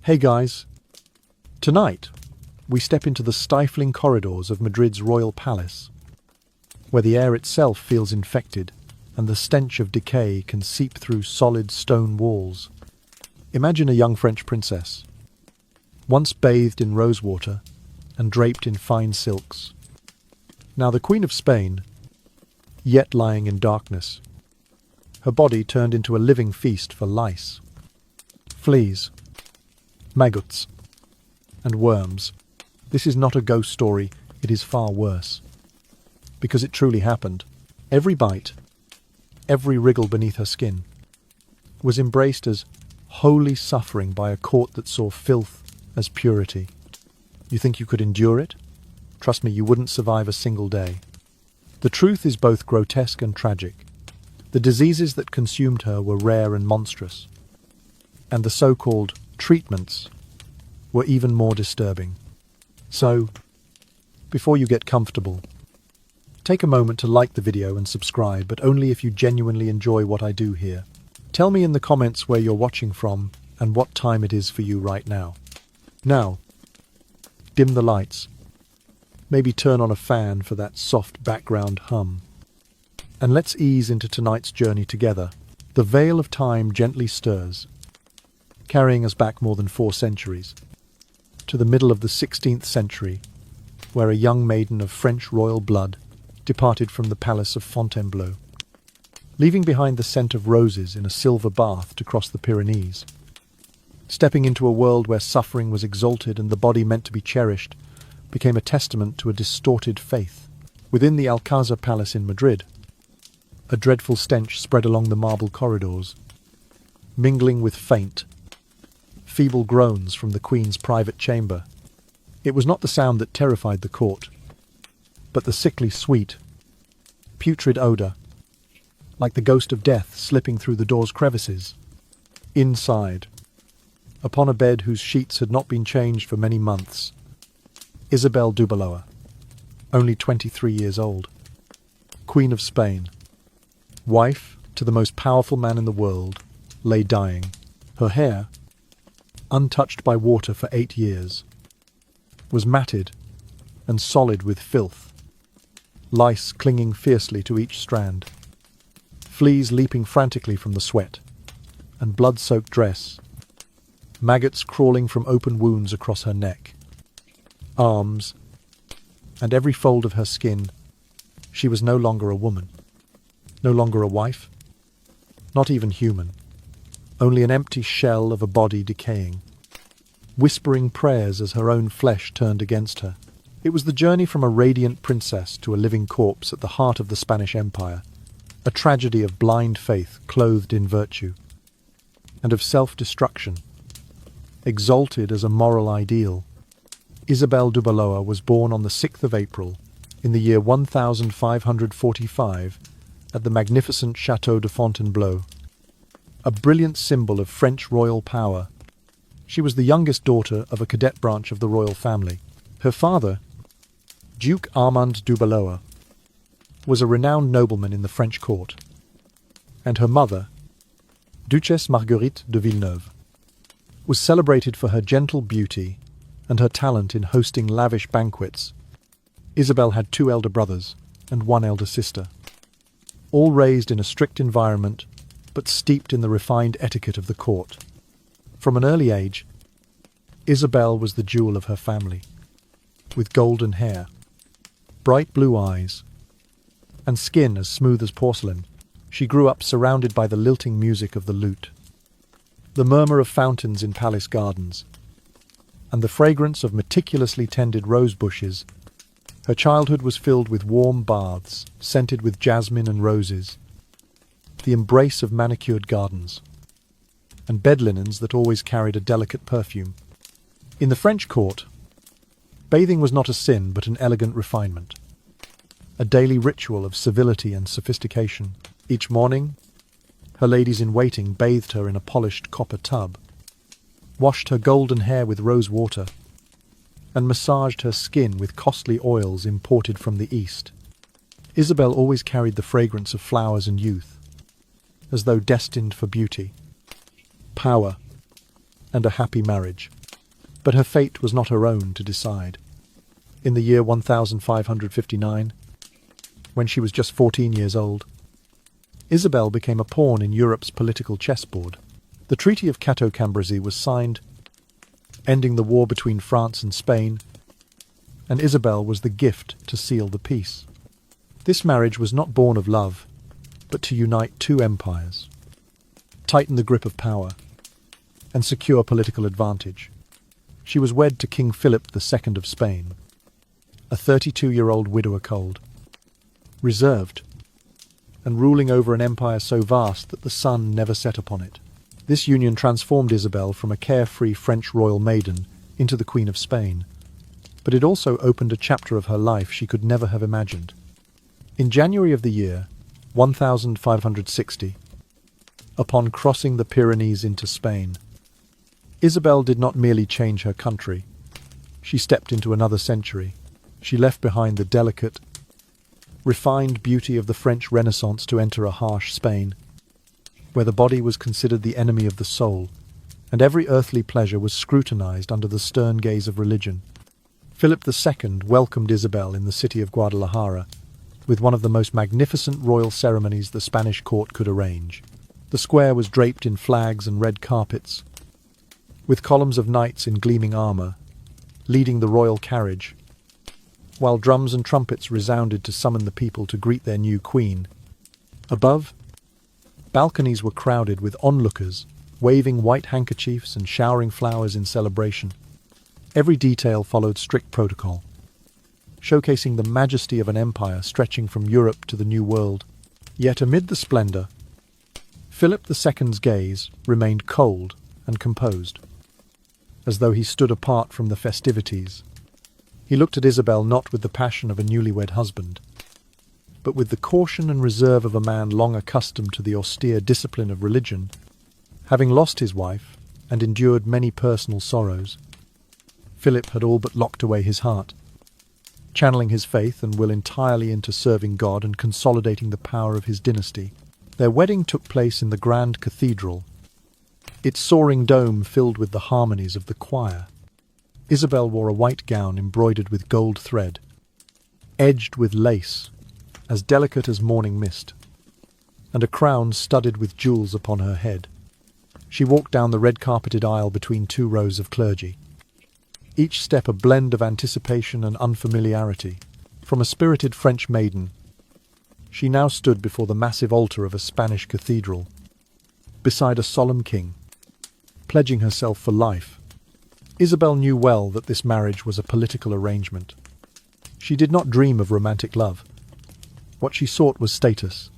Hey guys, tonight we step into the stifling corridors of Madrid's royal palace, where the air itself feels infected and the stench of decay can seep through solid stone walls. Imagine a young French princess, once bathed in rosewater and draped in fine silks. Now the Queen of Spain, yet lying in darkness, her body turned into a living feast for lice, fleas, maggots, and worms. This is not a ghost story, it is far worse. Because it truly happened. Every bite, every wriggle beneath her skin, was embraced as holy suffering by a court that saw filth as purity. You think you could endure it? Trust me, you wouldn't survive a single day. The truth is both grotesque and tragic. The diseases that consumed her were rare and monstrous, and the so-called treatments were even more disturbing. So, before you get comfortable, take a moment to like the video and subscribe, but only if you genuinely enjoy what I do here. Tell me in the comments where you're watching from and what time it is for you right now. Now, dim the lights. Maybe turn on a fan for that soft background hum. And let's ease into tonight's journey together. The veil of time gently stirs, carrying us back more than 4 centuries, to the middle of the 16th century, where a young maiden of French royal blood departed from the palace of Fontainebleau, leaving behind the scent of roses in a silver bath to cross the Pyrenees. Stepping into a world where suffering was exalted and the body meant to be cherished became a testament to a distorted faith. Within the Alcazar Palace in Madrid, a dreadful stench spread along the marble corridors, mingling with faint, feeble groans from the Queen's private chamber. It was not the sound that terrified the court, but the sickly sweet, putrid odour, like the ghost of death slipping through the door's crevices. Inside, upon a bed whose sheets had not been changed for many months, Isabel d'Urbaloa, only 23 years old, Queen of Spain, wife to the most powerful man in the world, lay dying. Her hair, untouched by water for 8 years, was matted and solid with filth, lice clinging fiercely to each strand, fleas leaping frantically from the sweat and blood-soaked dress, maggots crawling from open wounds across her neck, arms, and every fold of her skin. She was no longer a woman, no longer a wife, not even human, only an empty shell of a body decaying, whispering prayers as her own flesh turned against her. It was the journey from a radiant princess to a living corpse at the heart of the Spanish Empire, a tragedy of blind faith clothed in virtue, and of self-destruction, exalted as a moral ideal. Isabel d'Urbaloa was born on the 6th of April, in the year 1545, at the magnificent Château de Fontainebleau, a brilliant symbol of French royal power. She was the youngest daughter of a cadet branch of the royal family. Her father, Duke Armand d'Urbaloa, was a renowned nobleman in the French court, and her mother, Duchesse Marguerite de Villeneuve, was celebrated for her gentle beauty and her talent in hosting lavish banquets. Isabel had 2 elder brothers and 1 elder sister, all raised in a strict environment but steeped in the refined etiquette of the court. From an early age, Isabel was the jewel of her family. With golden hair, bright blue eyes, and skin as smooth as porcelain, she grew up surrounded by the lilting music of the lute, the murmur of fountains in palace gardens, and the fragrance of meticulously tended rose bushes. Her childhood was filled with warm baths, scented with jasmine and roses, the embrace of manicured gardens, and bed linens that always carried a delicate perfume. In the French court, bathing was not a sin but an elegant refinement, a daily ritual of civility and sophistication. Each morning, her ladies-in-waiting bathed her in a polished copper tub, washed her golden hair with rose water, and massaged her skin with costly oils imported from the East. Isabel always carried the fragrance of flowers and youth, as though destined for beauty, power, and a happy marriage. But her fate was not her own to decide. In the year 1559, when she was just 14 years old, Isabel became a pawn in Europe's political chessboard. The Treaty of Cateau-Cambrésis was signed, ending the war between France and Spain, and Isabel was the gift to seal the peace. This marriage was not born of love, but to unite two empires, tighten the grip of power, and secure political advantage. She was wed to King Philip II of Spain, a 32-year-old widower cold, reserved, and ruling over an empire so vast that the sun never set upon it. This union transformed Isabel from a carefree French royal maiden into the Queen of Spain, but it also opened a chapter of her life she could never have imagined. In January of the year 1560, upon crossing the Pyrenees into Spain, Isabel did not merely change her country. She stepped into another century. She left behind the delicate, refined beauty of the French Renaissance to enter a harsh Spain, where the body was considered the enemy of the soul, and every earthly pleasure was scrutinized under the stern gaze of religion. Philip II welcomed Isabel in the city of Guadalajara with one of the most magnificent royal ceremonies the Spanish court could arrange. The square was draped in flags and red carpets, with columns of knights in gleaming armor leading the royal carriage, while drums and trumpets resounded to summon the people to greet their new queen. Above, balconies were crowded with onlookers, waving white handkerchiefs and showering flowers in celebration. Every detail followed strict protocol, showcasing the majesty of an empire stretching from Europe to the New World. Yet amid the splendor, Philip II's gaze remained cold and composed, as though he stood apart from the festivities. He looked at Isabel not with the passion of a newlywed husband, but with the caution and reserve of a man long accustomed to the austere discipline of religion, having lost his wife and endured many personal sorrows. Philip had all but locked away his heart, channeling his faith and will entirely into serving God and consolidating the power of his dynasty. Their wedding took place in the grand cathedral, its soaring dome filled with the harmonies of the choir. Isabel wore a white gown embroidered with gold thread, edged with lace, as delicate as morning mist, and a crown studded with jewels upon her head. She walked down the red-carpeted aisle between two rows of clergy, each step a blend of anticipation and unfamiliarity. From a spirited French maiden, she now stood before the massive altar of a Spanish cathedral, beside a solemn king, pledging herself for life. Isabel knew well that this marriage was a political arrangement. She did not dream of romantic love. What she sought was status,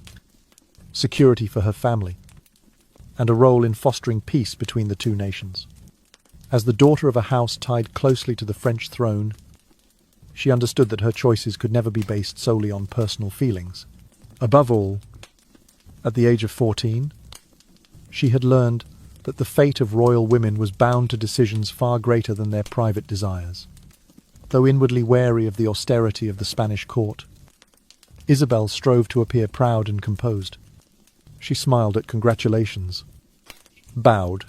security for her family, and a role in fostering peace between the two nations. As the daughter of a house tied closely to the French throne, she understood that her choices could never be based solely on personal feelings. Above all, at the age of 14, she had learned that the fate of royal women was bound to decisions far greater than their private desires. Though inwardly wary of the austerity of the Spanish court, Isabel strove to appear proud and composed. She smiled at congratulations, bowed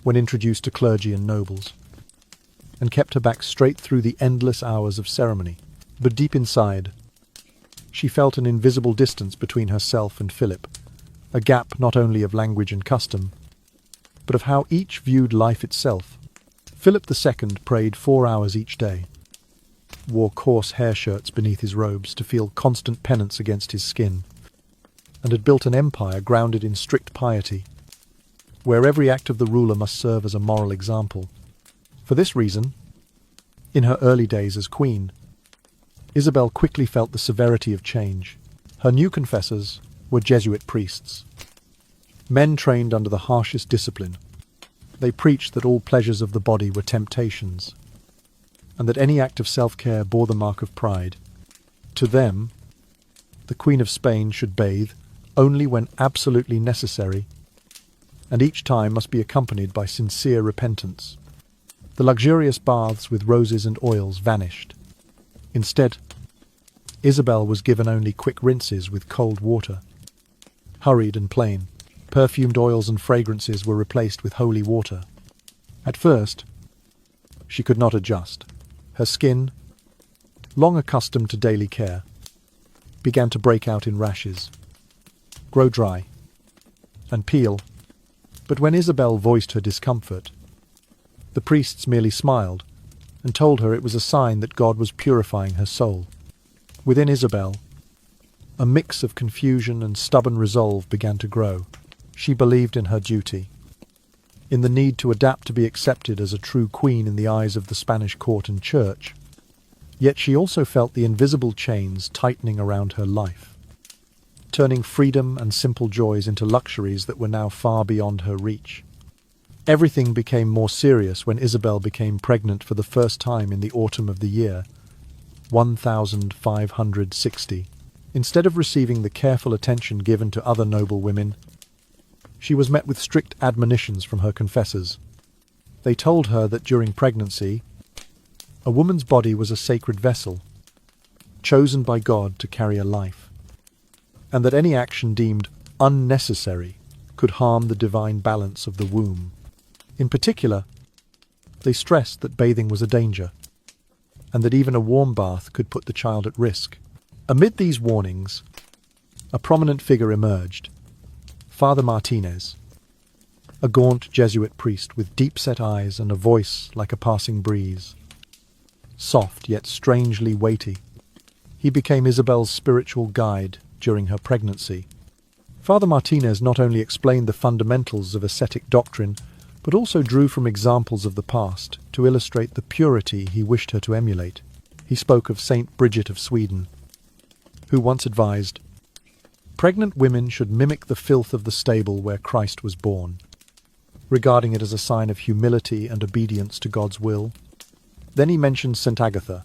when introduced to clergy and nobles, and kept her back straight through the endless hours of ceremony. But deep inside, she felt an invisible distance between herself and Philip, a gap not only of language and custom, but of how each viewed life itself. Philip II prayed 4 hours each day, wore coarse hair shirts beneath his robes to feel constant penance against his skin, and had built an empire grounded in strict piety, where every act of the ruler must serve as a moral example. For this reason, in her early days as queen, Isabel quickly felt the severity of change. Her new confessors were Jesuit priests, men trained under the harshest discipline. They preached that all pleasures of the body were temptations, and that any act of self-care bore the mark of pride. To them, the Queen of Spain should bathe only when absolutely necessary, and each time must be accompanied by sincere repentance. The luxurious baths with roses and oils vanished. Instead, Isabel was given only quick rinses with cold water, hurried and plain. Perfumed oils and fragrances were replaced with holy water, At first, she could not adjust. Her skin, long accustomed to daily care, began to break out in rashes, grow dry, and peel. But when Isabel voiced her discomfort, the priests merely smiled and told her it was a sign that God was purifying her soul. Within Isabel, a mix of confusion and stubborn resolve began to grow. She believed in her duty, in the need to adapt to be accepted as a true queen in the eyes of the Spanish court and church. Yet she also felt the invisible chains tightening around her life, turning freedom and simple joys into luxuries that were now far beyond her reach. Everything became more serious when Isabel became pregnant for the first time in the autumn of the year 1560. Instead of receiving the careful attention given to other noble women, she was met with strict admonitions from her confessors. They told her that during pregnancy, a woman's body was a sacred vessel, chosen by God to carry a life, and that any action deemed unnecessary could harm the divine balance of the womb. In particular, they stressed that bathing was a danger, and that even a warm bath could put the child at risk. Amid these warnings, a prominent figure emerged, Father Martinez, a gaunt Jesuit priest with deep-set eyes and a voice like a passing breeze. Soft yet strangely weighty, he became Isabel's spiritual guide during her pregnancy. Father Martinez not only explained the fundamentals of ascetic doctrine, but also drew from examples of the past to illustrate the purity he wished her to emulate. He spoke of Saint Bridget of Sweden, who once advised, "Pregnant women should mimic the filth of the stable where Christ was born," regarding it as a sign of humility and obedience to God's will. Then he mentioned St. Agatha,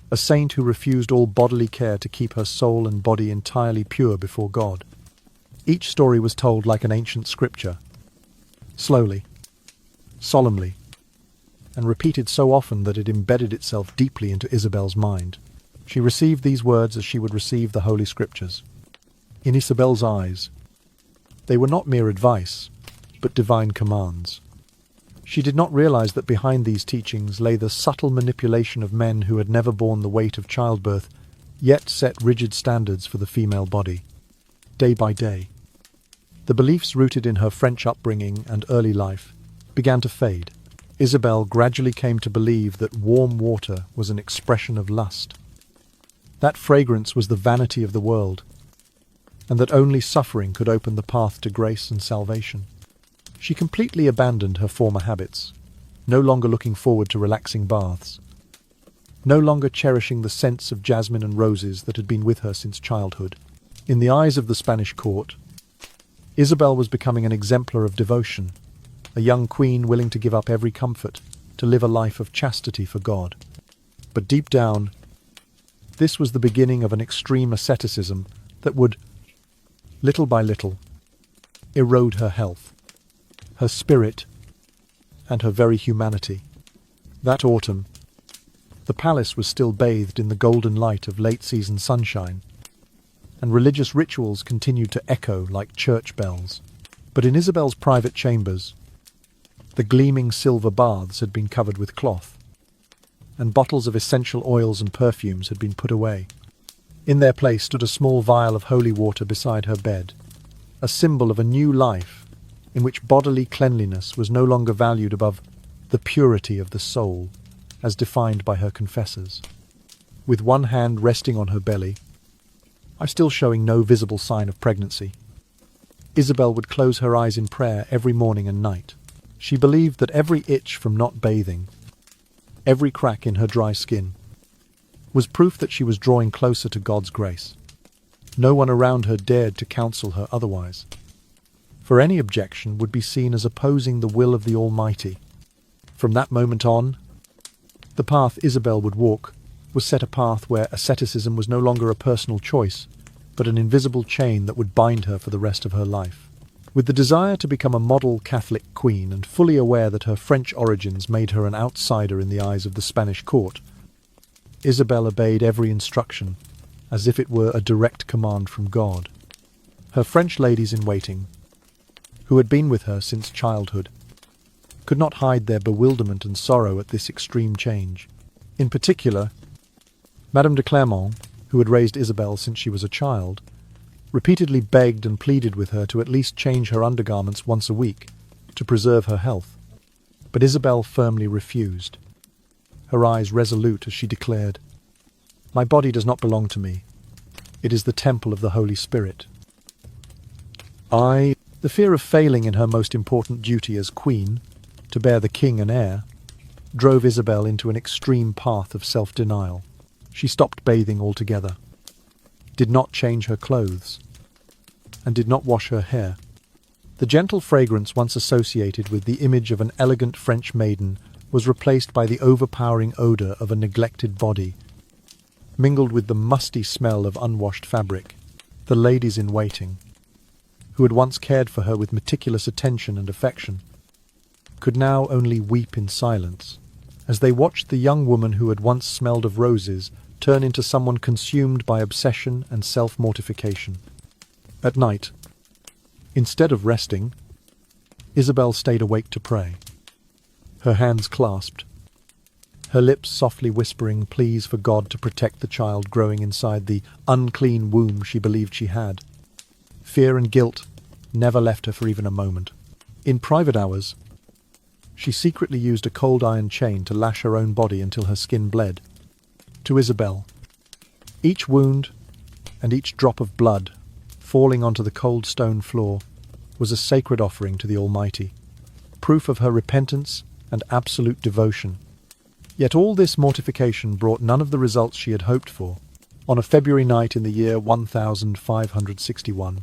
a saint who refused all bodily care to keep her soul and body entirely pure before God. Each story was told like an ancient scripture, slowly, solemnly, and repeated so often that it embedded itself deeply into Isabel's mind. She received these words as she would receive the Holy Scriptures. In Isabel's eyes, they were not mere advice, but divine commands. She did not realize that behind these teachings lay the subtle manipulation of men who had never borne the weight of childbirth, yet set rigid standards for the female body. Day by day, the beliefs rooted in her French upbringing and early life began to fade. Isabel gradually came to believe that warm water was an expression of lust. That fragrance was the vanity of the world, and that only suffering could open the path to grace and salvation. She completely abandoned her former habits, no longer looking forward to relaxing baths, no longer cherishing the scents of jasmine and roses that had been with her since childhood. In the eyes of the Spanish court, Isabel was becoming an exemplar of devotion, a young queen willing to give up every comfort, to live a life of chastity for God. But deep down, this was the beginning of an extreme asceticism that would, little by little, erode her health, her spirit, and her very humanity. That autumn, the palace was still bathed in the golden light of late-season sunshine, and religious rituals continued to echo like church bells. But in Isabel's private chambers, the gleaming silver baths had been covered with cloth, and bottles of essential oils and perfumes had been put away. In their place stood a small vial of holy water beside her bed, a symbol of a new life in which bodily cleanliness was no longer valued above the purity of the soul, as defined by her confessors. With one hand resting on her belly, still showing no visible sign of pregnancy, Isabel would close her eyes in prayer every morning and night. She believed that every itch from not bathing, every crack in her dry skin, was proof that she was drawing closer to God's grace. No one around her dared to counsel her otherwise, for any objection would be seen as opposing the will of the Almighty. From that moment on, the path Isabel would walk was set a path where asceticism was no longer a personal choice, but an invisible chain that would bind her for the rest of her life. With the desire to become a model Catholic queen and fully aware that her French origins made her an outsider in the eyes of the Spanish court, Isabel obeyed every instruction as if it were a direct command from God. Her French ladies-in-waiting, who had been with her since childhood, could not hide their bewilderment and sorrow at this extreme change. In particular, Madame de Clermont, who had raised Isabel since she was a child, repeatedly begged and pleaded with her to at least change her undergarments once a week to preserve her health. But Isabel firmly refused, her eyes resolute as she declared, "My body does not belong to me. It is the temple of the Holy Spirit." The fear of failing in her most important duty as queen, to bear the king and heir, drove Isabel into an extreme path of self-denial. She stopped bathing altogether, did not change her clothes, and did not wash her hair. The gentle fragrance once associated with the image of an elegant French maiden was replaced by the overpowering odour of a neglected body, mingled with the musty smell of unwashed fabric. The ladies-in-waiting, who had once cared for her with meticulous attention and affection, could now only weep in silence, as they watched the young woman who had once smelled of roses turn into someone consumed by obsession and self-mortification. At night, instead of resting, Isabel stayed awake to pray, her hands clasped, her lips softly whispering pleas for God to protect the child growing inside the unclean womb she believed she had. Fear and guilt never left her for even a moment. In private hours, she secretly used a cold iron chain to lash her own body until her skin bled. To Isabel, each wound and each drop of blood falling onto the cold stone floor was a sacred offering to the Almighty, proof of her repentance and absolute devotion. Yet all this mortification brought none of the results she had hoped for. On a February night in the year 1561,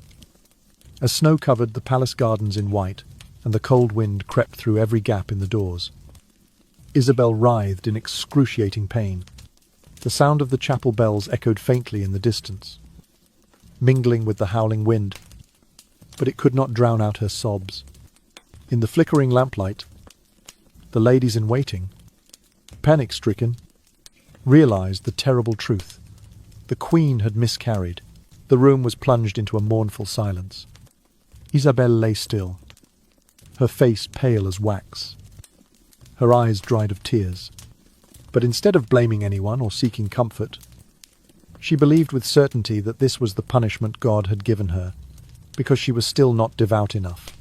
as snow covered the palace gardens in white, and the cold wind crept through every gap in the doors, Isabel writhed in excruciating pain. The sound of the chapel bells echoed faintly in the distance, mingling with the howling wind, but it could not drown out her sobs. In the flickering lamplight, the ladies-in-waiting, panic-stricken, realized the terrible truth. The queen had miscarried. The room was plunged into a mournful silence. Isabel lay still, her face pale as wax, her eyes dried of tears. But instead of blaming anyone or seeking comfort, she believed with certainty that this was the punishment God had given her, because she was still not devout enough,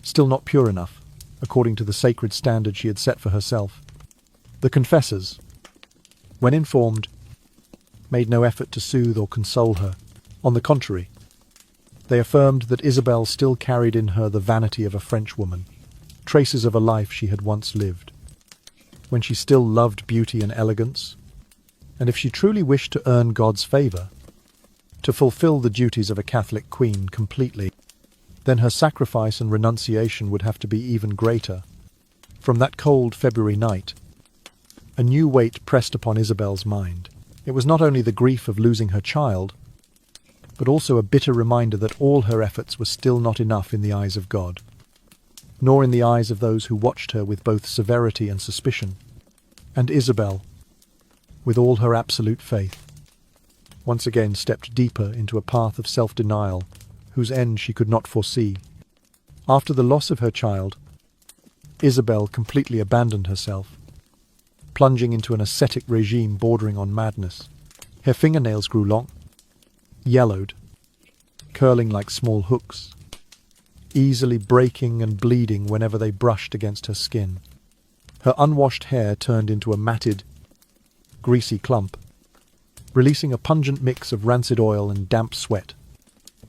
still not pure enough, according to the sacred standard she had set for herself. The confessors, when informed, made no effort to soothe or console her. On the contrary, they affirmed that Isabel still carried in her the vanity of a French woman, traces of a life she had once lived, when she still loved beauty and elegance, and if she truly wished to earn God's favour, to fulfill the duties of a Catholic queen completely, then her sacrifice and renunciation would have to be even greater. From that cold February night, a new weight pressed upon Isabel's mind. It was not only the grief of losing her child, but also a bitter reminder that all her efforts were still not enough in the eyes of God, nor in the eyes of those who watched her with both severity and suspicion. And Isabel, with all her absolute faith, once again stepped deeper into a path of self-denial whose end she could not foresee. After the loss of her child, Isabel completely abandoned herself, plunging into an ascetic regime bordering on madness. Her fingernails grew long, yellowed, curling like small hooks, easily breaking and bleeding whenever they brushed against her skin. Her unwashed hair turned into a matted, greasy clump, releasing a pungent mix of rancid oil and damp sweat.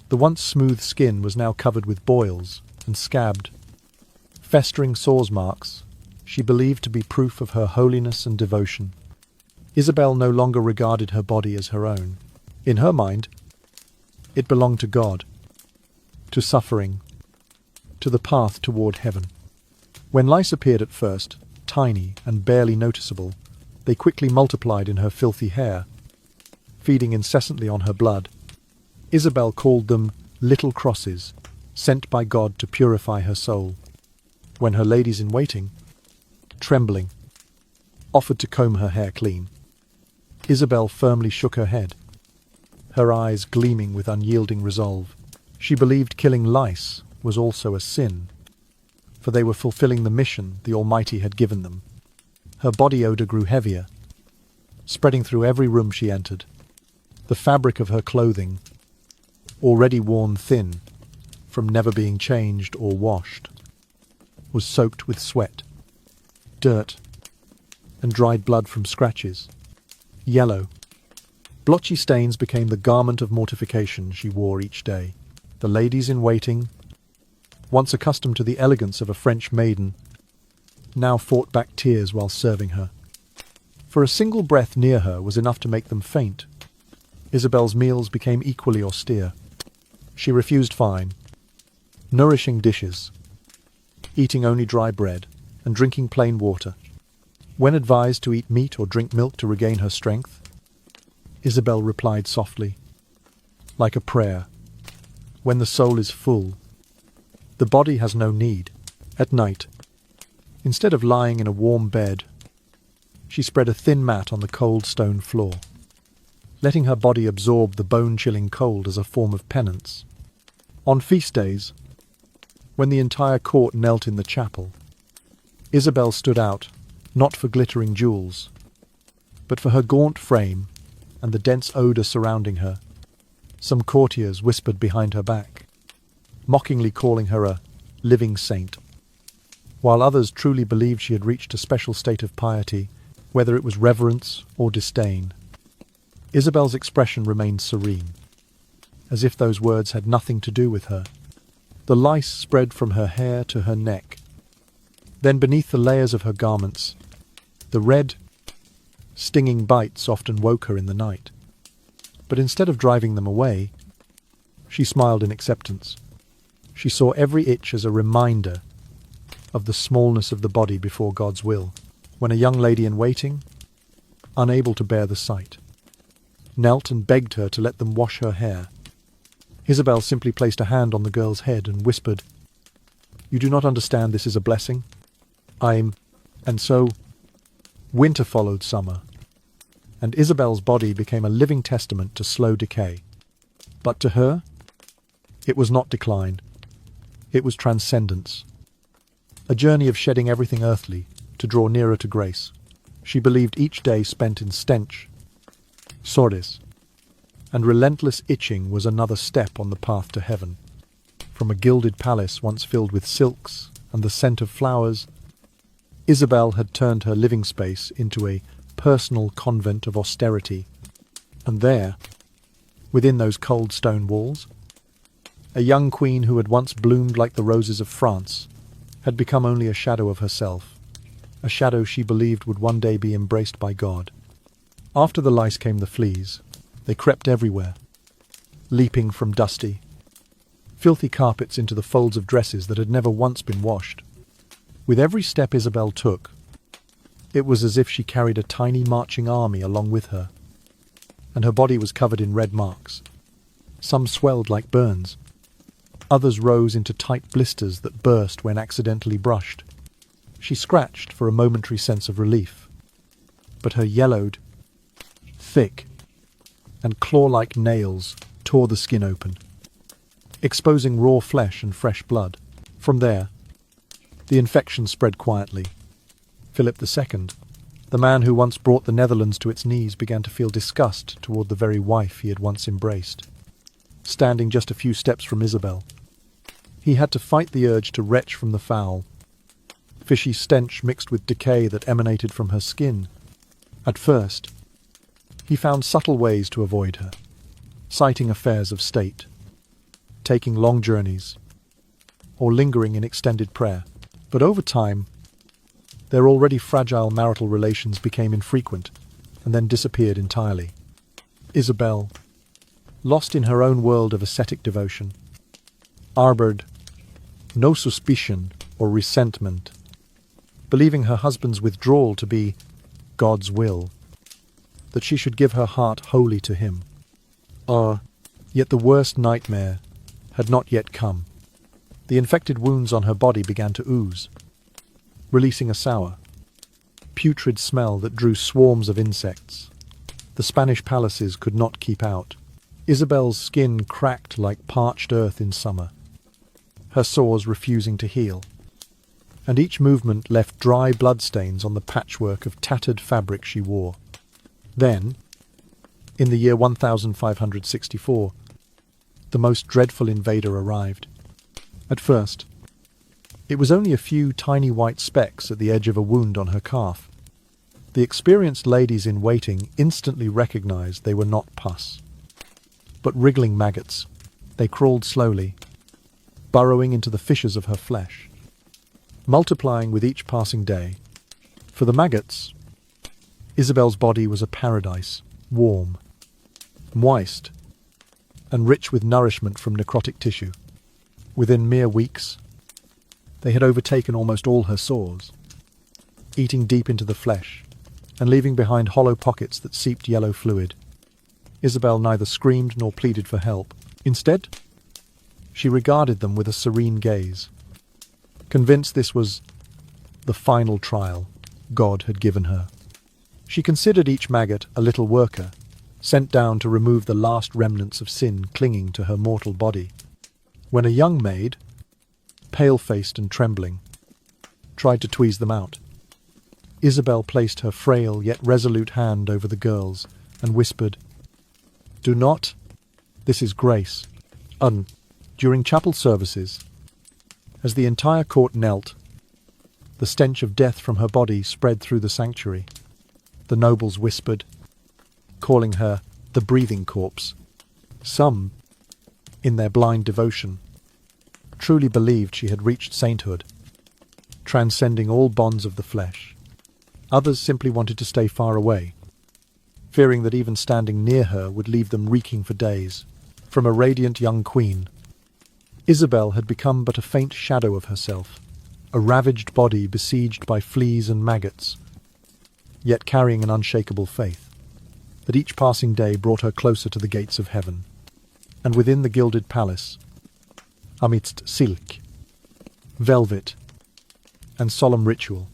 The once smooth skin was now covered with boils and scabbed, festering sores marks she believed to be proof of her holiness and devotion. Isabel no longer regarded her body as her own. In her mind, it belonged to God, to suffering, to the path toward heaven. When lice appeared at first, tiny and barely noticeable, they quickly multiplied in her filthy hair, feeding incessantly on her blood. Isabel called them little crosses, sent by God to purify her soul. When her ladies-in-waiting, trembling, offered to comb her hair clean, Isabel firmly shook her head, her eyes gleaming with unyielding resolve. She believed killing lice was also a sin, for they were fulfilling the mission the Almighty had given them. Her body odor grew heavier, spreading through every room she entered. The fabric of her clothing, already worn thin from never being changed or washed, was soaked with sweat, dirt, and dried blood from scratches. Yellow, blotchy stains became the garment of mortification she wore each day. The ladies in waiting, once accustomed to the elegance of a French maiden, now fought back tears while serving her. For a single breath near her was enough to make them faint. Isabel's meals became equally austere. She refused fine, nourishing dishes, eating only dry bread and drinking plain water. When advised to eat meat or drink milk to regain her strength, Isabel replied softly, like a prayer, "When the soul is full, the body has no need." At night, instead of lying in a warm bed, she spread a thin mat on the cold stone floor, letting her body absorb the bone-chilling cold as a form of penance. On feast days, when the entire court knelt in the chapel, Isabel stood out, not for glittering jewels, but for her gaunt frame and the dense odour surrounding her. Some courtiers whispered behind her back, mockingly calling her a living saint, while others truly believed she had reached a special state of piety, whether it was reverence or disdain. Isabel's expression remained serene, as if those words had nothing to do with her. The lice spread from her hair to her neck. Then beneath the layers of her garments, the red, stinging bites often woke her in the night. But instead of driving them away, she smiled in acceptance. She saw every itch as a reminder of the smallness of the body before God's will. When a young lady in waiting, unable to bear the sight, knelt and begged her to let them wash her hair, Isabel simply placed a hand on the girl's head and whispered, "You do not understand this is a blessing. And so, winter followed summer, and Isabel's body became a living testament to slow decay. But to her, it was not decline. It was transcendence. A journey of shedding everything earthly to draw nearer to grace. She believed each day spent in stench, sordis, and relentless itching was another step on the path to heaven. From a gilded palace once filled with silks and the scent of flowers, Isabel had turned her living space into a personal convent of austerity. And there, within those cold stone walls, a young queen who had once bloomed like the roses of France had become only a shadow of herself, a shadow she believed would one day be embraced by God. After the lice came the fleas. They crept everywhere, leaping from dusty, filthy carpets into the folds of dresses that had never once been washed. With every step Isabel took, it was as if she carried a tiny marching army along with her, and her body was covered in red marks. Some swelled like burns, others rose into tight blisters that burst when accidentally brushed. She scratched for a momentary sense of relief, but her yellowed, thick, and claw-like nails tore the skin open, exposing raw flesh and fresh blood. From there, the infection spread quietly. Philip II, the man who once brought the Netherlands to its knees, began to feel disgust toward the very wife he had once embraced. Standing just a few steps from Isabel, he had to fight the urge to retch from the foul, fishy stench mixed with decay that emanated from her skin. At first, he found subtle ways to avoid her, citing affairs of state, taking long journeys, or lingering in extended prayer. But over time, their already fragile marital relations became infrequent and then disappeared entirely. Isabel, lost in her own world of ascetic devotion, harbored no suspicion or resentment, believing her husband's withdrawal to be God's will, that she should give her heart wholly to him. Yet the worst nightmare had not yet come. The infected wounds on her body began to ooze, releasing a sour, putrid smell that drew swarms of insects. The Spanish palaces could not keep out. Isabel's skin cracked like parched earth in summer, her sores refusing to heal. and each movement left dry bloodstains on the patchwork of tattered fabric she wore. Then, in the year 1564, the most dreadful invader arrived. At first, it was only a few tiny white specks at the edge of a wound on her calf. The experienced ladies in waiting instantly recognized they were not pus, but wriggling maggots. They crawled slowly, burrowing into the fissures of her flesh, multiplying with each passing day. For the maggots, Isabel's body was a paradise, warm, moist, and rich with nourishment from necrotic tissue. Within mere weeks, they had overtaken almost all her sores, eating deep into the flesh and leaving behind hollow pockets that seeped yellow fluid. Isabel neither screamed nor pleaded for help. Instead, she regarded them with a serene gaze, convinced this was the final trial God had given her. She considered each maggot a little worker, sent down to remove the last remnants of sin clinging to her mortal body. When a young maid, pale-faced and trembling, tried to tweeze them out, Isabel placed her frail yet resolute hand over the girls and whispered, "Do not. This is grace." During chapel services, as the entire court knelt, the stench of death from her body spread through the sanctuary. The nobles whispered, calling her the breathing corpse. Some, in their blind devotion, truly believed she had reached sainthood, transcending all bonds of the flesh. Others simply wanted to stay far away, fearing that even standing near her would leave them reeking for days. From a radiant young queen, Isabel had become but a faint shadow of herself, a ravaged body besieged by fleas and maggots, yet carrying an unshakable faith that each passing day brought her closer to the gates of heaven. And within the gilded palace, amidst silk, velvet, and solemn ritual,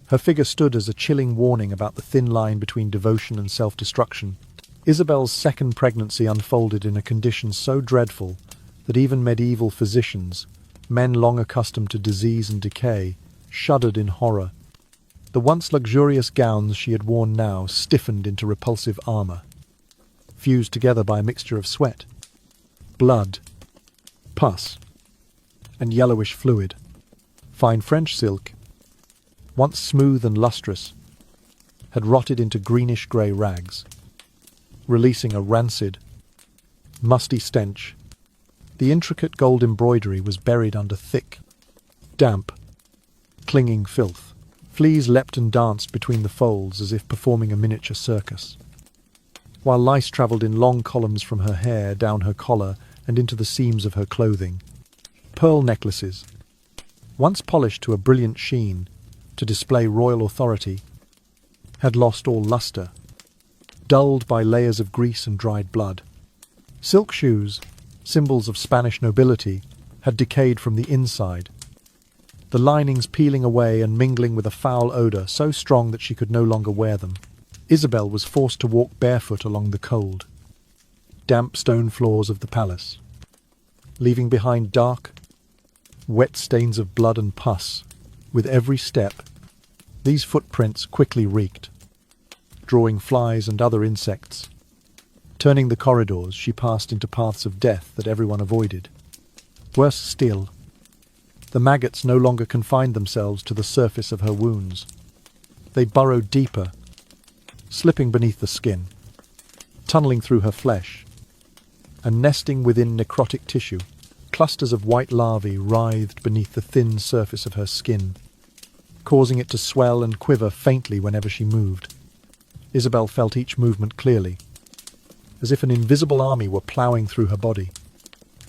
her figure stood as a chilling warning about the thin line between devotion and self-destruction. Isabel's second pregnancy unfolded in a condition so dreadful that even medieval physicians, men long accustomed to disease and decay, shuddered in horror. The once luxurious gowns she had worn now stiffened into repulsive armor, fused together by a mixture of sweat, blood, pus, and yellowish fluid. Fine French silk, once smooth and lustrous, had rotted into greenish-grey rags, releasing a rancid, musty stench. The intricate gold embroidery was buried under thick, damp, clinging filth. Fleas leapt and danced between the folds as if performing a miniature circus, while lice travelled in long columns from her hair down her collar and into the seams of her clothing. Pearl necklaces, once polished to a brilliant sheen to display royal authority, had lost all lustre, dulled by layers of grease and dried blood. Silk shoes, symbols of Spanish nobility, had decayed from the inside, the linings peeling away and mingling with a foul odour so strong that she could no longer wear them. Isabel was forced to walk barefoot along the cold, damp stone floors of the palace, leaving behind dark, wet stains of blood and pus. With every step, these footprints quickly reeked, drawing flies and other insects. Turning the corridors, she passed into paths of death that everyone avoided. Worse still, the maggots no longer confined themselves to the surface of her wounds. They burrowed deeper, slipping beneath the skin, tunneling through her flesh, and nesting within necrotic tissue. Clusters of white larvae writhed beneath the thin surface of her skin, causing it to swell and quiver faintly whenever she moved. Isabel felt each movement clearly, as if an invisible army were ploughing through her body.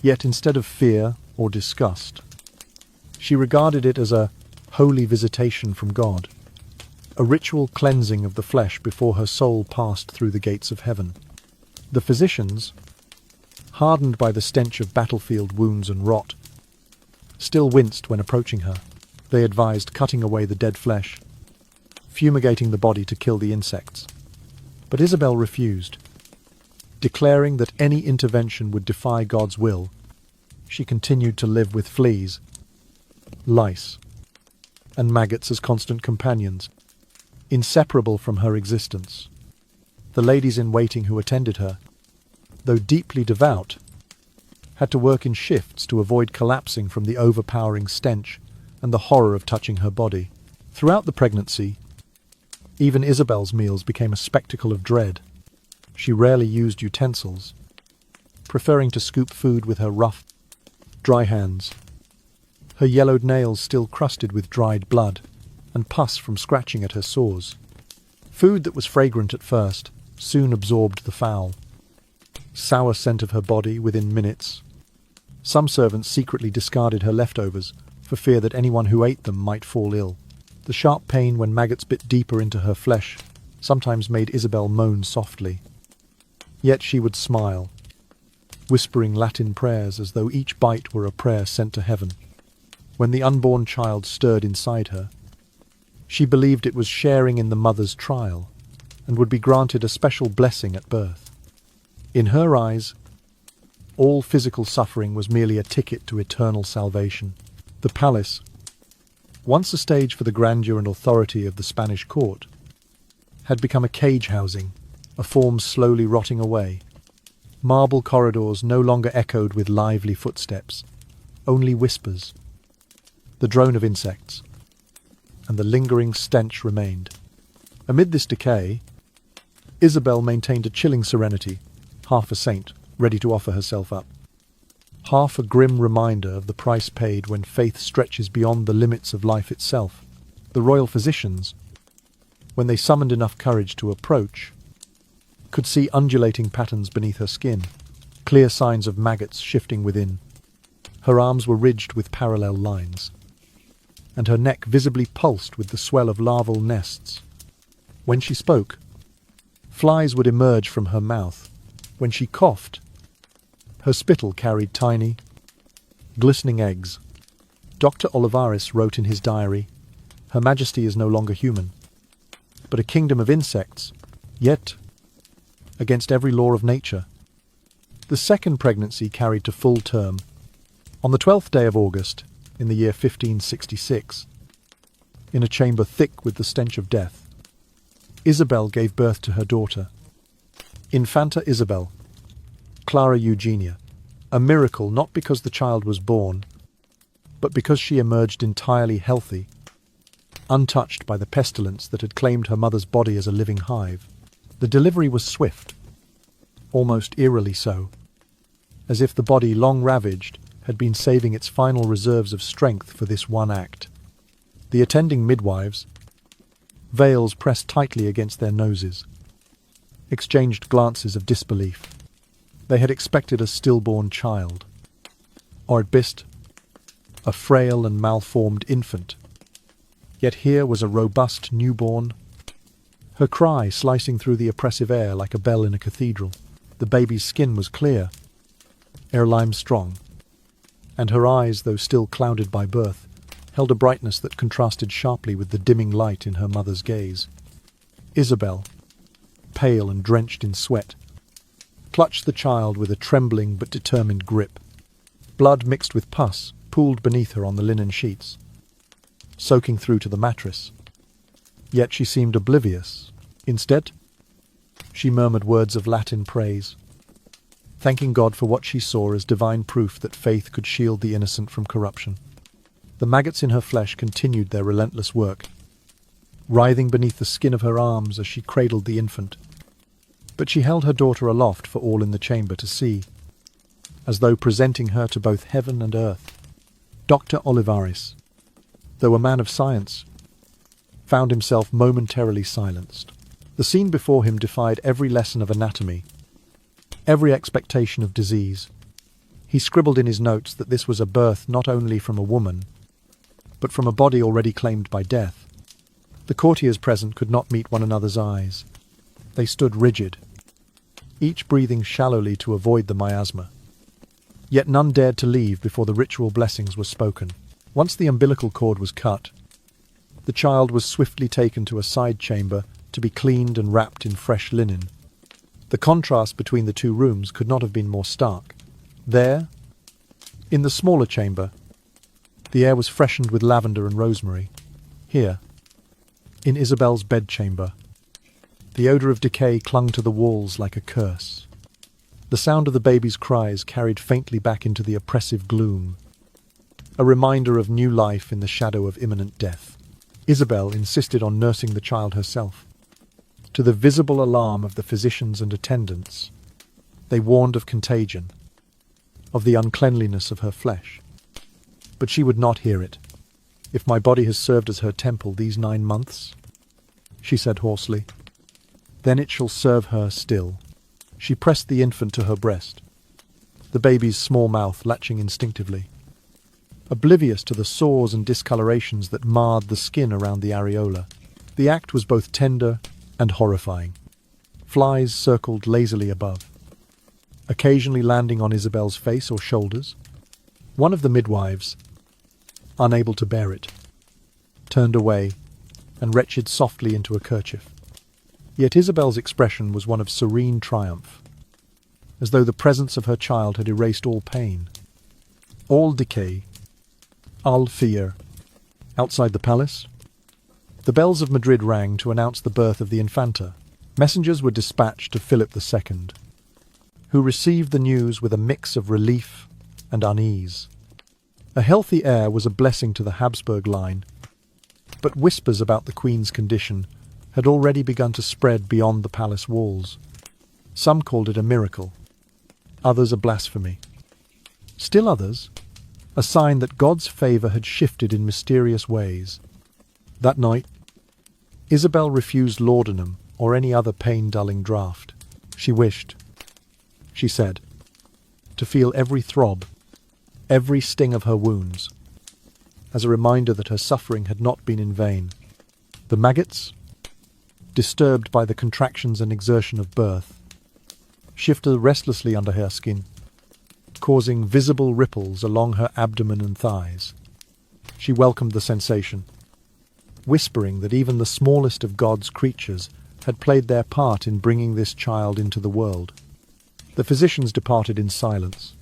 Yet instead of fear or disgust, she regarded it as a holy visitation from God, a ritual cleansing of the flesh before her soul passed through the gates of heaven. The physicians, hardened by the stench of battlefield wounds and rot, still winced when approaching her. They advised cutting away the dead flesh, fumigating the body to kill the insects. But Isabel refused, declaring that any intervention would defy God's will. She continued to live with fleas, lice, and maggots as constant companions, inseparable from her existence. The ladies-in-waiting who attended her, though deeply devout, had to work in shifts to avoid collapsing from the overpowering stench and the horror of touching her body. Throughout the pregnancy, even Isabel's meals became a spectacle of dread. She rarely used utensils, preferring to scoop food with her rough, dry hands, her yellowed nails still crusted with dried blood and pus from scratching at her sores. Food that was fragrant at first soon absorbed the foul, sour scent of her body within minutes. Some servants secretly discarded her leftovers for fear that anyone who ate them might fall ill. The sharp pain when maggots bit deeper into her flesh sometimes made Isabel moan softly. Yet she would smile, whispering Latin prayers as though each bite were a prayer sent to heaven. When the unborn child stirred inside her, she believed it was sharing in the mother's trial and would be granted a special blessing at birth. In her eyes, all physical suffering was merely a ticket to eternal salvation. The palace, once a stage for the grandeur and authority of the Spanish court, had become a cage housing, a form slowly rotting away. Marble corridors no longer echoed with lively footsteps, only whispers. The drone of insects, and the lingering stench remained. Amid this decay, Isabel maintained a chilling serenity, half a saint, ready to offer herself up. Half a grim reminder of the price paid when faith stretches beyond the limits of life itself. The royal physicians, when they summoned enough courage to approach, could see undulating patterns beneath her skin, clear signs of maggots shifting within. Her arms were ridged with parallel lines, and her neck visibly pulsed with the swell of larval nests. When she spoke, flies would emerge from her mouth. When she coughed, her spittle carried tiny, glistening eggs. Dr. Olivares wrote in his diary, "Her Majesty is no longer human, but a kingdom of insects, yet against every law of nature." The second pregnancy carried to full term. On the 12th day of August, in the year 1566, in a chamber thick with the stench of death, Isabel gave birth to her daughter, Infanta Isabel, Clara Eugenia, a miracle not because the child was born, but because she emerged entirely healthy, untouched by the pestilence that had claimed her mother's body as a living hive. The delivery was swift, almost eerily so, as if the body long ravaged had been saving its final reserves of strength for this one act. The attending midwives, veils pressed tightly against their noses, exchanged glances of disbelief. They had expected a stillborn child, or at best, a frail and malformed infant. Yet here was a robust newborn, her cry slicing through the oppressive air like a bell in a cathedral. The baby's skin was clear, air-lime strong, and her eyes, though still clouded by birth, held a brightness that contrasted sharply with the dimming light in her mother's gaze. Isabel, pale and drenched in sweat, clutched the child with a trembling but determined grip. Blood mixed with pus pooled beneath her on the linen sheets, soaking through to the mattress. Yet she seemed oblivious. Instead, she murmured words of Latin praise, thanking God for what she saw as divine proof that faith could shield the innocent from corruption. The maggots in her flesh continued their relentless work, writhing beneath the skin of her arms as she cradled the infant. But she held her daughter aloft for all in the chamber to see, as though presenting her to both heaven and earth. Dr. Olivares, though a man of science, found himself momentarily silenced. The scene before him defied every lesson of anatomy, every expectation of disease. He scribbled in his notes that this was a birth not only from a woman, but from a body already claimed by death. The courtiers present could not meet one another's eyes. They stood rigid, each breathing shallowly to avoid the miasma. Yet none dared to leave before the ritual blessings were spoken. Once the umbilical cord was cut, the child was swiftly taken to a side chamber to be cleaned and wrapped in fresh linen. The contrast between the two rooms could not have been more stark. There, in the smaller chamber, the air was freshened with lavender and rosemary. Here, in Isabel's bedchamber, the odour of decay clung to the walls like a curse. The sound of the baby's cries carried faintly back into the oppressive gloom, a reminder of new life in the shadow of imminent death. Isabel insisted on nursing the child herself. To the visible alarm of the physicians and attendants, they warned of contagion, of the uncleanliness of her flesh. But she would not hear it. "If my body has served as her temple these 9 months," she said hoarsely, "then it shall serve her still." She pressed the infant to her breast, the baby's small mouth latching instinctively, oblivious to the sores and discolorations that marred the skin around the areola. The act was both tender and horrifying. Flies circled lazily above, occasionally landing on Isabel's face or shoulders. One of the midwives, unable to bear it, turned away and retched softly into a kerchief. Yet Isabel's expression was one of serene triumph, as though the presence of her child had erased all pain, all decay, all fear. Outside the palace, the bells of Madrid rang to announce the birth of the Infanta. Messengers were dispatched to Philip II, who received the news with a mix of relief and unease. A healthy heir was a blessing to the Habsburg line, but whispers about the Queen's condition had already begun to spread beyond the palace walls. Some called it a miracle, others a blasphemy. Still others, a sign that God's favour had shifted in mysterious ways. That night, Isabel refused laudanum or any other pain-dulling draught. She wished, she said, to feel every throb, every sting of her wounds, as a reminder that her suffering had not been in vain. The maggots, disturbed by the contractions and exertion of birth, shifted restlessly under her skin, causing visible ripples along her abdomen and thighs. She welcomed the sensation, whispering that even the smallest of God's creatures had played their part in bringing this child into the world. The physicians departed in silence,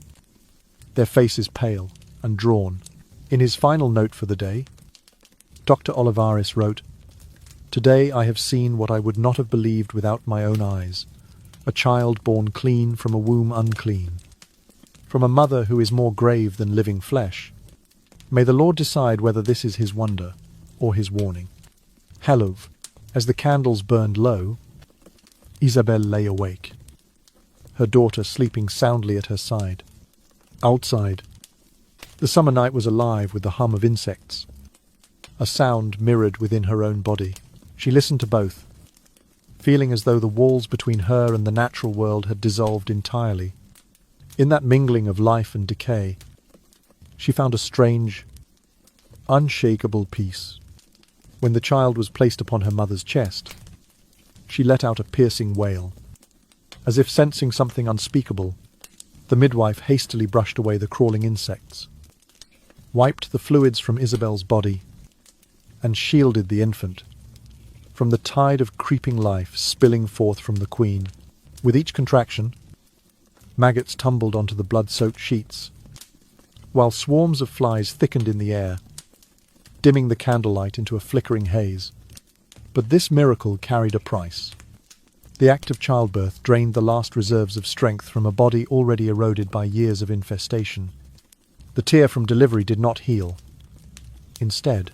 their faces pale and drawn. In his final note for the day, Dr. Olivares wrote, "Today I have seen what I would not have believed without my own eyes, a child born clean from a womb unclean, from a mother who is more grave than living flesh. May the Lord decide whether this is his wonder or his warning." Hello. As the candles burned low, Isabel lay awake, her daughter sleeping soundly at her side. Outside, the summer night was alive with the hum of insects, a sound mirrored within her own body. She listened to both, feeling as though the walls between her and the natural world had dissolved entirely. In that mingling of life and decay, she found a strange, unshakable peace. When the child was placed upon her mother's chest, she let out a piercing wail. As if sensing something unspeakable, the midwife hastily brushed away the crawling insects, wiped the fluids from Isabel's body, and shielded the infant from the tide of creeping life spilling forth from the Queen. With each contraction, maggots tumbled onto the blood-soaked sheets, while swarms of flies thickened in the air, dimming the candlelight into a flickering haze. But this miracle carried a price. The act of childbirth drained the last reserves of strength from a body already eroded by years of infestation. The tear from delivery did not heal. Instead,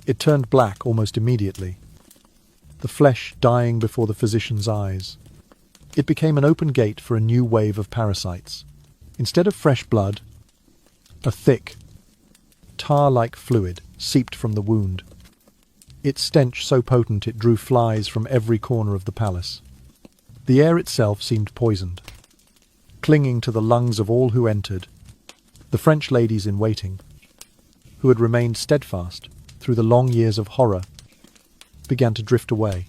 it turned black almost immediately, the flesh dying before the physician's eyes. It became an open gate for a new wave of parasites. Instead of fresh blood, a thick, tar-like fluid seeped from the wound, its stench so potent it drew flies from every corner of the palace. The air itself seemed poisoned, clinging to the lungs of all who entered. The French ladies in waiting, who had remained steadfast through the long years of horror, began to drift away,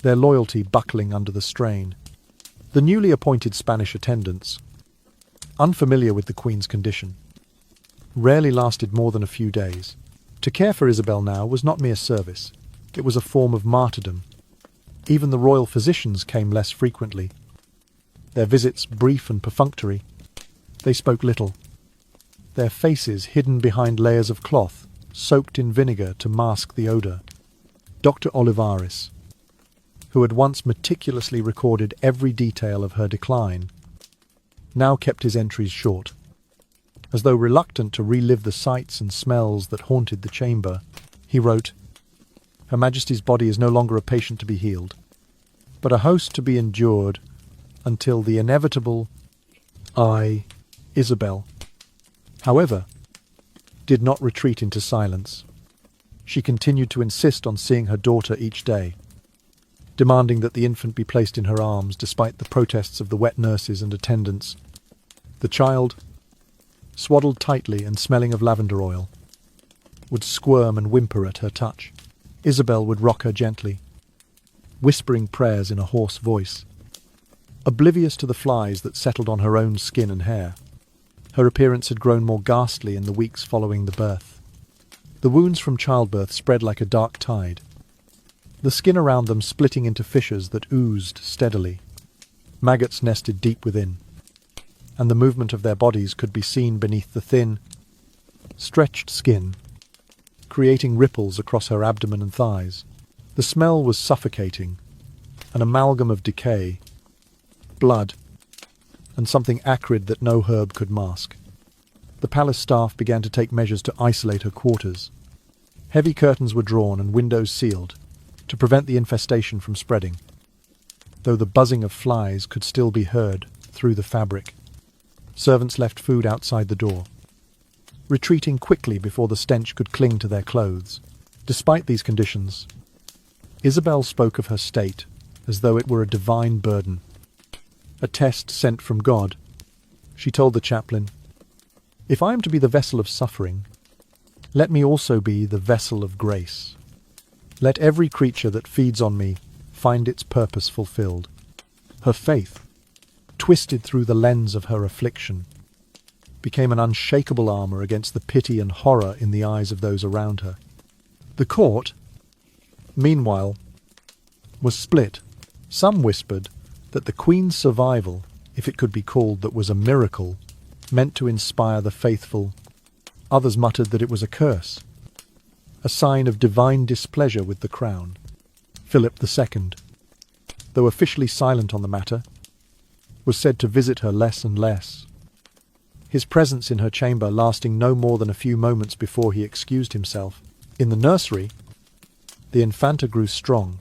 their loyalty buckling under the strain. The newly appointed Spanish attendants, unfamiliar with the Queen's condition, rarely lasted more than a few days. To care for Isabel now was not mere service, it was a form of martyrdom. Even the royal physicians came less frequently. Their visits brief and perfunctory, they spoke little, their faces hidden behind layers of cloth soaked in vinegar to mask the odour. Dr. Olivares, who had once meticulously recorded every detail of her decline, now kept his entries short. As though reluctant to relive the sights and smells that haunted the chamber, he wrote, "Her Majesty's body is no longer a patient to be healed, but a host to be endured until the inevitable I, Isabel, however, did not retreat into silence. She continued to insist on seeing her daughter each day, demanding that the infant be placed in her arms despite the protests of the wet nurses and attendants. The child, swaddled tightly and smelling of lavender oil, would squirm and whimper at her touch. Isabel would rock her gently, whispering prayers in a hoarse voice. Oblivious to the flies that settled on her own skin and hair, her appearance had grown more ghastly in the weeks following the birth. The wounds from childbirth spread like a dark tide, the skin around them splitting into fissures that oozed steadily. Maggots nested deep within, and the movement of their bodies could be seen beneath the thin, stretched skin, creating ripples across her abdomen and thighs. The smell was suffocating, an amalgam of decay, blood, and something acrid that no herb could mask. The palace staff began to take measures to isolate her quarters. Heavy curtains were drawn and windows sealed to prevent the infestation from spreading, though the buzzing of flies could still be heard through the fabric. Servants left food outside the door, retreating quickly before the stench could cling to their clothes. Despite these conditions, Isabel spoke of her state as though it were a divine burden, a test sent from God. She told the chaplain, "If I am to be the vessel of suffering, let me also be the vessel of grace. Let every creature that feeds on me find its purpose fulfilled." Her faith, twisted through the lens of her affliction, became an unshakable armour against the pity and horror in the eyes of those around her. The court, meanwhile, was split. Some whispered that the Queen's survival, if it could be called that was a miracle, meant to inspire the faithful. Others muttered that it was a curse, a sign of divine displeasure with the crown. Philip II, though officially silent on the matter, was said to visit her less and less, his presence in her chamber lasting no more than a few moments before he excused himself. In the nursery, the Infanta grew strong,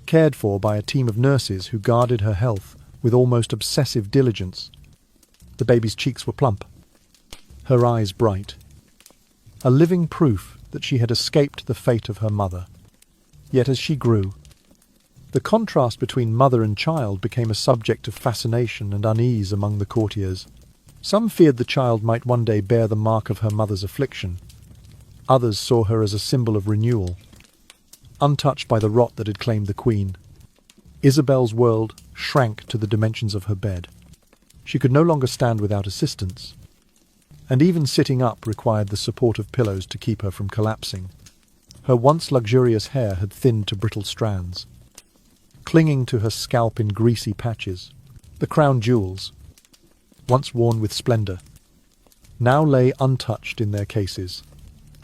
cared for by a team of nurses who guarded her health with almost obsessive diligence. The baby's cheeks were plump, her eyes bright, a living proof that she had escaped the fate of her mother. Yet as she grew, the contrast between mother and child became a subject of fascination and unease among the courtiers. Some feared the child might one day bear the mark of her mother's affliction. Others saw her as a symbol of renewal, untouched by the rot that had claimed the Queen. Isabel's world shrank to the dimensions of her bed. She could no longer stand without assistance, and even sitting up required the support of pillows to keep her from collapsing. Her once luxurious hair had thinned to brittle strands, clinging to her scalp in greasy patches. The crown jewels, once worn with splendour, now lay untouched in their cases,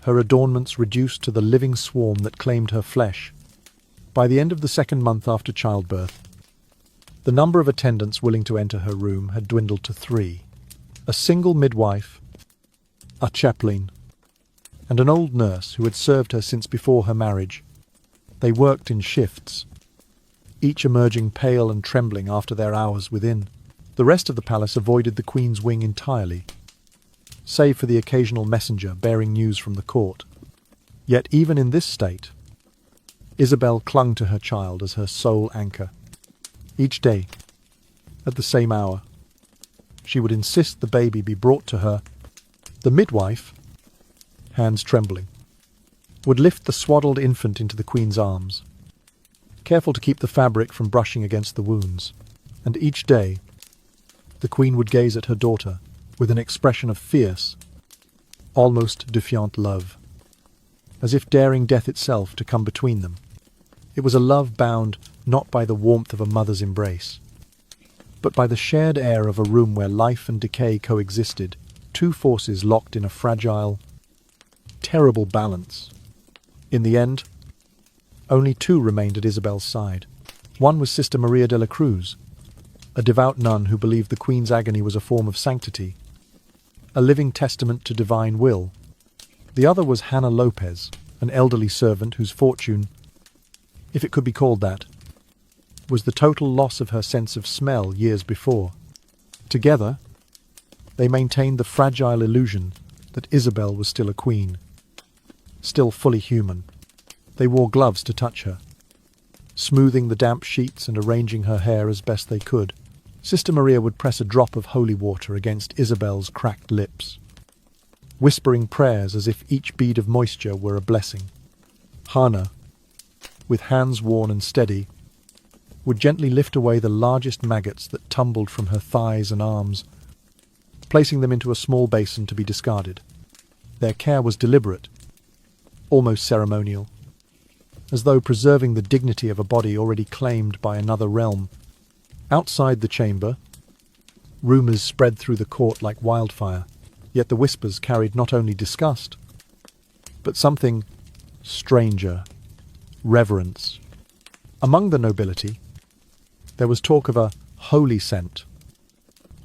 her adornments reduced to the living swarm that claimed her flesh. By the end of the second month after childbirth, the number of attendants willing to enter her room had dwindled to 3. A single midwife, a chaplain, and an old nurse who had served her since before her marriage. They worked in shifts, each emerging pale and trembling after their hours within. The rest of the palace avoided the Queen's wing entirely, save for the occasional messenger bearing news from the court. Yet even in this state, Isabel clung to her child as her sole anchor. Each day, at the same hour, she would insist the baby be brought to her. The midwife, hands trembling, would lift the swaddled infant into the Queen's arms, careful to keep the fabric from brushing against the wounds. And each day, the Queen would gaze at her daughter with an expression of fierce, almost defiant love, as if daring death itself to come between them. It was a love bound not by the warmth of a mother's embrace, but by the shared air of a room where life and decay coexisted, two forces locked in a fragile, terrible balance. In the end, only two remained at Isabel's side. One was Sister Maria de la Cruz, a devout nun who believed the Queen's agony was a form of sanctity, a living testament to divine will. The other was Hannah Lopez, an elderly servant whose fortune, if it could be called that, was the total loss of her sense of smell years before. Together, they maintained the fragile illusion that Isabel was still a queen, still fully human. They wore gloves to touch her, smoothing the damp sheets and arranging her hair as best they could. Sister Maria would press a drop of holy water against Isabel's cracked lips, whispering prayers as if each bead of moisture were a blessing. Hannah, with hands worn and steady, would gently lift away the largest maggots that tumbled from her thighs and arms, placing them into a small basin to be discarded. Their care was deliberate, almost ceremonial, as though preserving the dignity of a body already claimed by another realm. Outside the chamber, rumours spread through the court like wildfire, yet the whispers carried not only disgust, but something stranger, reverence. Among the nobility, there was talk of a holy scent,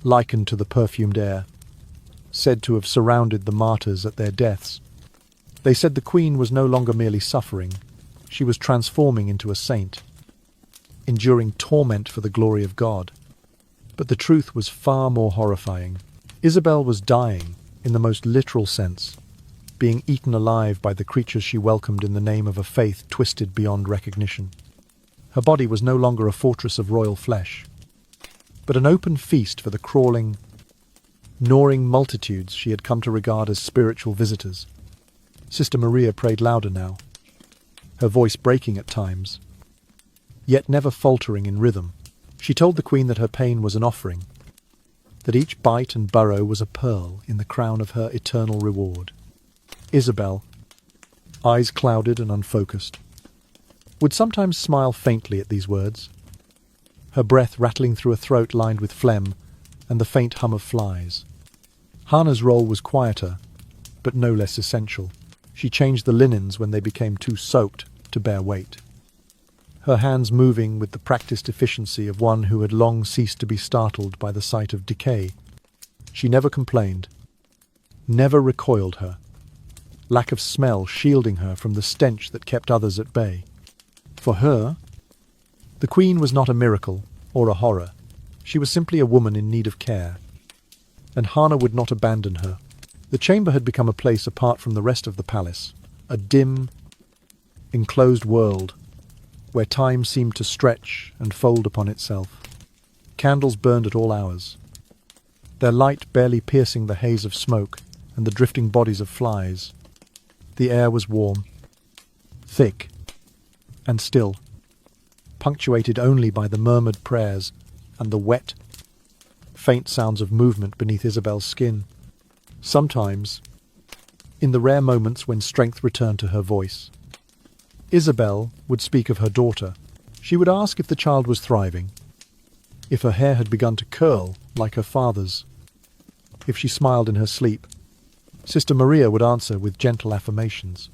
likened to the perfumed air, said to have surrounded the martyrs at their deaths. They said the Queen was no longer merely suffering, she was transforming into a saint, enduring torment for the glory of God. But the truth was far more horrifying. Isabel was dying, in the most literal sense, being eaten alive by the creatures she welcomed in the name of a faith twisted beyond recognition. Her body was no longer a fortress of royal flesh, but an open feast for the crawling, gnawing multitudes she had come to regard as spiritual visitors. Sister Maria prayed louder now, her voice breaking at times, yet never faltering in rhythm. She told the Queen that her pain was an offering, that each bite and burrow was a pearl in the crown of her eternal reward. Isabel, eyes clouded and unfocused, would sometimes smile faintly at these words, her breath rattling through a throat lined with phlegm and the faint hum of flies. Hannah's role was quieter, but no less essential. She changed the linens when they became too soaked to bear weight, her hands moving with the practiced efficiency of one who had long ceased to be startled by the sight of decay. She never complained, never recoiled her, lack of smell shielding her from the stench that kept others at bay. For her, the Queen was not a miracle or a horror. She was simply a woman in need of care, and Hannah would not abandon her. The chamber had become a place apart from the rest of the palace, a dim, enclosed world where time seemed to stretch and fold upon itself. Candles burned at all hours, their light barely piercing the haze of smoke and the drifting bodies of flies. The air was warm, thick, and still, punctuated only by the murmured prayers and the wet, faint sounds of movement beneath Isabel's skin. Sometimes, in the rare moments when strength returned to her voice, Isabel would speak of her daughter. She would ask if the child was thriving, if her hair had begun to curl like her father's, if she smiled in her sleep. Sister Maria would answer with gentle affirmations,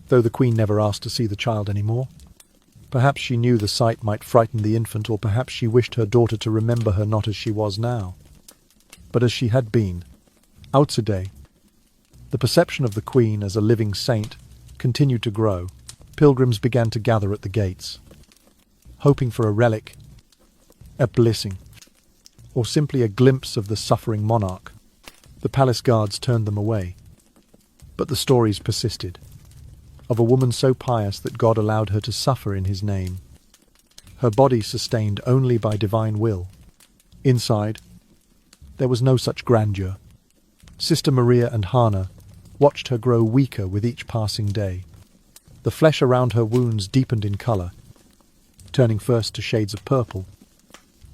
though the Queen never asked to see the child any more. Perhaps she knew the sight might frighten the infant, or perhaps she wished her daughter to remember her not as she was now, but as she had been. Outside, the perception of the Queen as a living saint continued to grow. Pilgrims began to gather at the gates, hoping for a relic, a blessing, or simply a glimpse of the suffering monarch. The palace guards turned them away, but the stories persisted, of a woman so pious that God allowed her to suffer in his name, her body sustained only by divine will. Inside, there was no such grandeur. Sister Maria and Hannah watched her grow weaker with each passing day. The flesh around her wounds deepened in colour, turning first to shades of purple,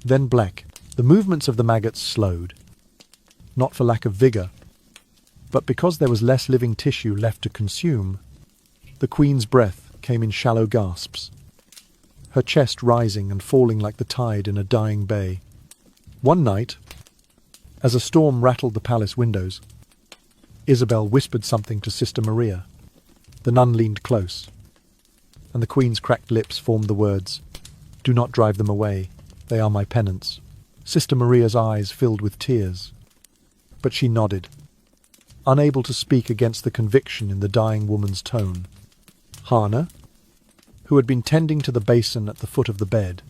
then black. The movements of the maggots slowed, not for lack of vigour, but because there was less living tissue left to consume. The Queen's breath came in shallow gasps, her chest rising and falling like the tide in a dying bay. One night, as a storm rattled the palace windows, Isabel whispered something to Sister Maria. The nun leaned close, and the Queen's cracked lips formed the words, "Do not drive them away. They are my penance." Sister Maria's eyes filled with tears, but she nodded, unable to speak against the conviction in the dying woman's tone. Hannah, who had been tending to the basin at the foot of the bed,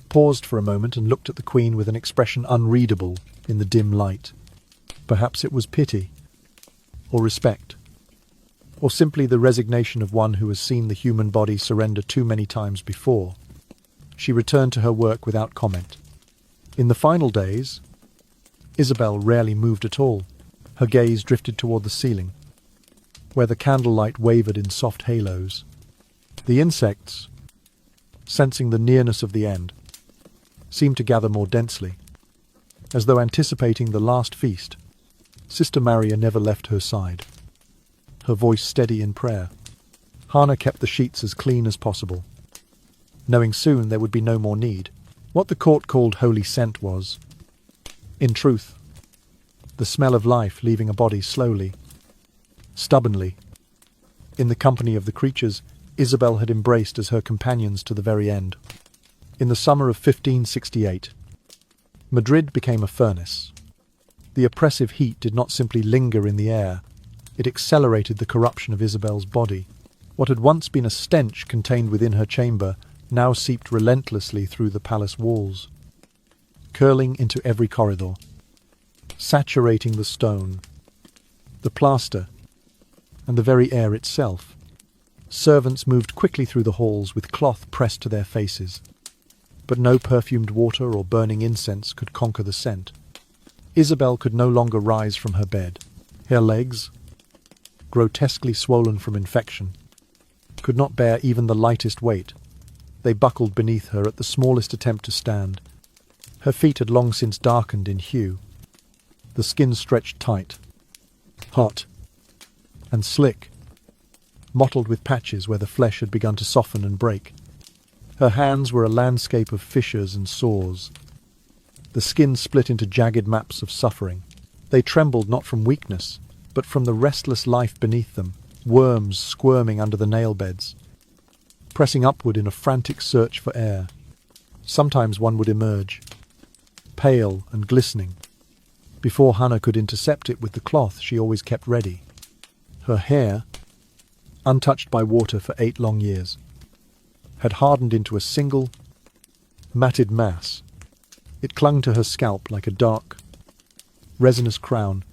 paused for a moment and looked at the Queen with an expression unreadable in the dim light. Perhaps it was pity, or respect, or simply the resignation of one who has seen the human body surrender too many times before. She returned to her work without comment. In the final days, Isabel rarely moved at all. Her gaze drifted toward the ceiling, where the candlelight wavered in soft halos. The insects, sensing the nearness of the end, seemed to gather more densely, as though anticipating the last feast. Sister Maria never left her side, her voice steady in prayer. Hannah kept the sheets as clean as possible, knowing soon there would be no more need. What the court called holy scent was, in truth, the smell of life leaving a body slowly, stubbornly, in the company of the creatures Isabel had embraced as her companions to the very end. In the summer of 1568, Madrid became a furnace. The oppressive heat did not simply linger in the air, it accelerated the corruption of Isabel's body. What had once been a stench contained within her chamber now seeped relentlessly through the palace walls, curling into every corridor, saturating the stone, the plaster, and the very air itself. Servants moved quickly through the halls with cloth pressed to their faces, but no perfumed water or burning incense could conquer the scent. Isabel could no longer rise from her bed. Her legs, grotesquely swollen from infection, could not bear even the lightest weight. They buckled beneath her at the smallest attempt to stand. Her feet had long since darkened in hue. The skin stretched tight, hot, and slick, mottled with patches where the flesh had begun to soften and break. Her hands were a landscape of fissures and sores. The skin split into jagged maps of suffering. They trembled not from weakness, but from the restless life beneath them, worms squirming under the nail beds, pressing upward in a frantic search for air. Sometimes one would emerge, pale and glistening, before Hannah could intercept it with the cloth she always kept ready. Her hair, untouched by water for 8 long years, had hardened into a single, matted mass. It clung to her scalp like a dark, resinous crown,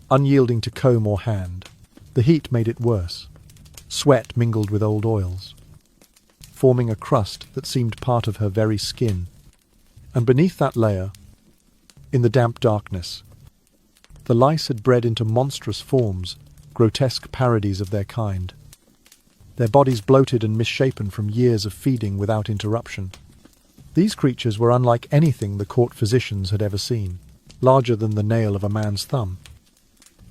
unyielding to comb or hand. The heat made it worse. Sweat mingled with old oils, forming a crust that seemed part of her very skin. And beneath that layer, in the damp darkness, the lice had bred into monstrous forms, grotesque parodies of their kind. Their bodies bloated and misshapen from years of feeding without interruption. These creatures were unlike anything the court physicians had ever seen, larger than the nail of a man's thumb.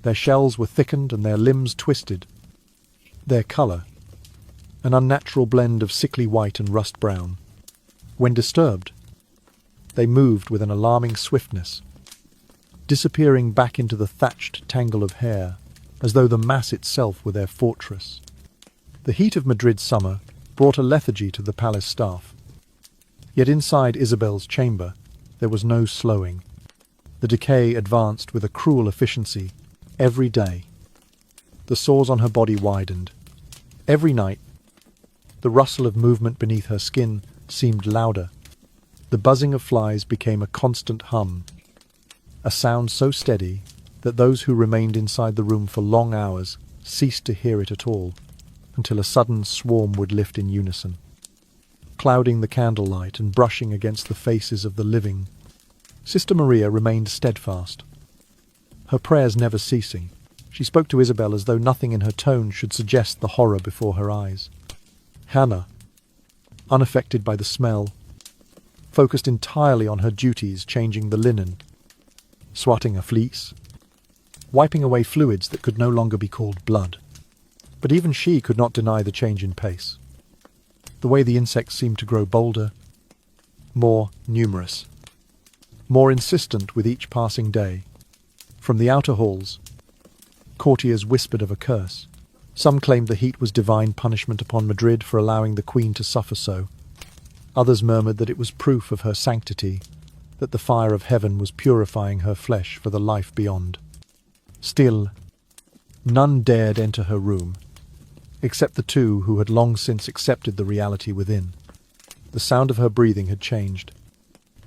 Their shells were thickened and their limbs twisted. Their colour, an unnatural blend of sickly white and rust brown. When disturbed, they moved with an alarming swiftness, disappearing back into the thatched tangle of hair, as though the mass itself were their fortress. The heat of Madrid's summer brought a lethargy to the palace staff. Yet inside Isabel's chamber there was no slowing. The decay advanced with a cruel efficiency every day. The sores on her body widened. Every night, the rustle of movement beneath her skin seemed louder. The buzzing of flies became a constant hum, a sound so steady that those who remained inside the room for long hours ceased to hear it at all, until a sudden swarm would lift in unison, clouding the candlelight and brushing against the faces of the living. Sister Maria remained steadfast, her prayers never ceasing. She spoke to Isabel as though nothing in her tone should suggest the horror before her eyes. Hannah, unaffected by the smell, focused entirely on her duties, changing the linen, swatting a fleece, wiping away fluids that could no longer be called blood. But even she could not deny the change in pace. The way the insects seemed to grow bolder, more numerous, more insistent with each passing day. From the outer halls, Courtiers whispered of a curse. Some claimed the heat was divine punishment upon Madrid for allowing the queen to suffer so. Others murmured that it was proof of her sanctity, that the fire of heaven was purifying her flesh for the life beyond. Still, none dared enter her room, except the two who had long since accepted the reality within. The sound of her breathing had changed,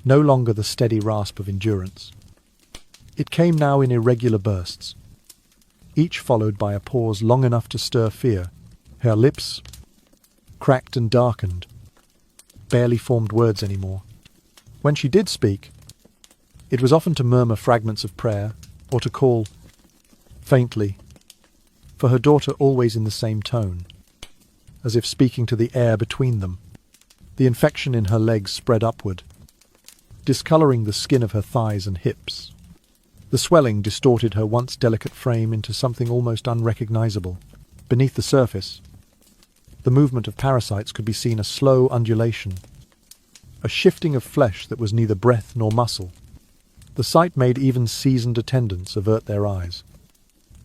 no longer the steady rasp of endurance. It came now in irregular bursts, each followed by a pause long enough to stir fear. Her lips, cracked and darkened, barely formed words anymore. When she did speak, it was often to murmur fragments of prayer or to call, faintly, for her daughter, always in the same tone, as if speaking to the air between them. The infection in her legs spread upward, discoloring the skin of her thighs and hips. The swelling distorted her once delicate frame into something almost unrecognizable. Beneath the surface, the movement of parasites could be seen, a slow undulation, a shifting of flesh that was neither breath nor muscle. The sight made even seasoned attendants avert their eyes.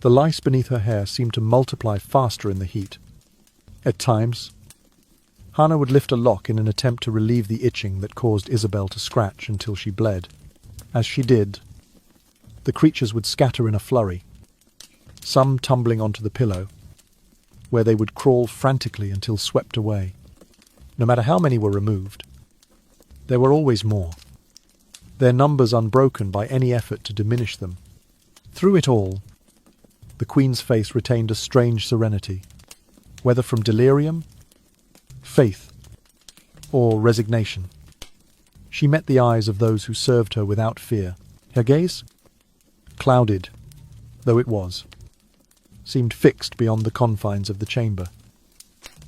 The lice beneath her hair seemed to multiply faster in the heat. At times, Hannah would lift a lock in an attempt to relieve the itching that caused Isabel to scratch until she bled. As she did, the creatures would scatter in a flurry, some tumbling onto the pillow, where they would crawl frantically until swept away. No matter how many were removed, there were always more, their numbers unbroken by any effort to diminish them. Through it all, the Queen's face retained a strange serenity, whether from delirium, faith, or resignation. She met the eyes of those who served her without fear. Her gaze, clouded though it was, seemed fixed beyond the confines of the chamber,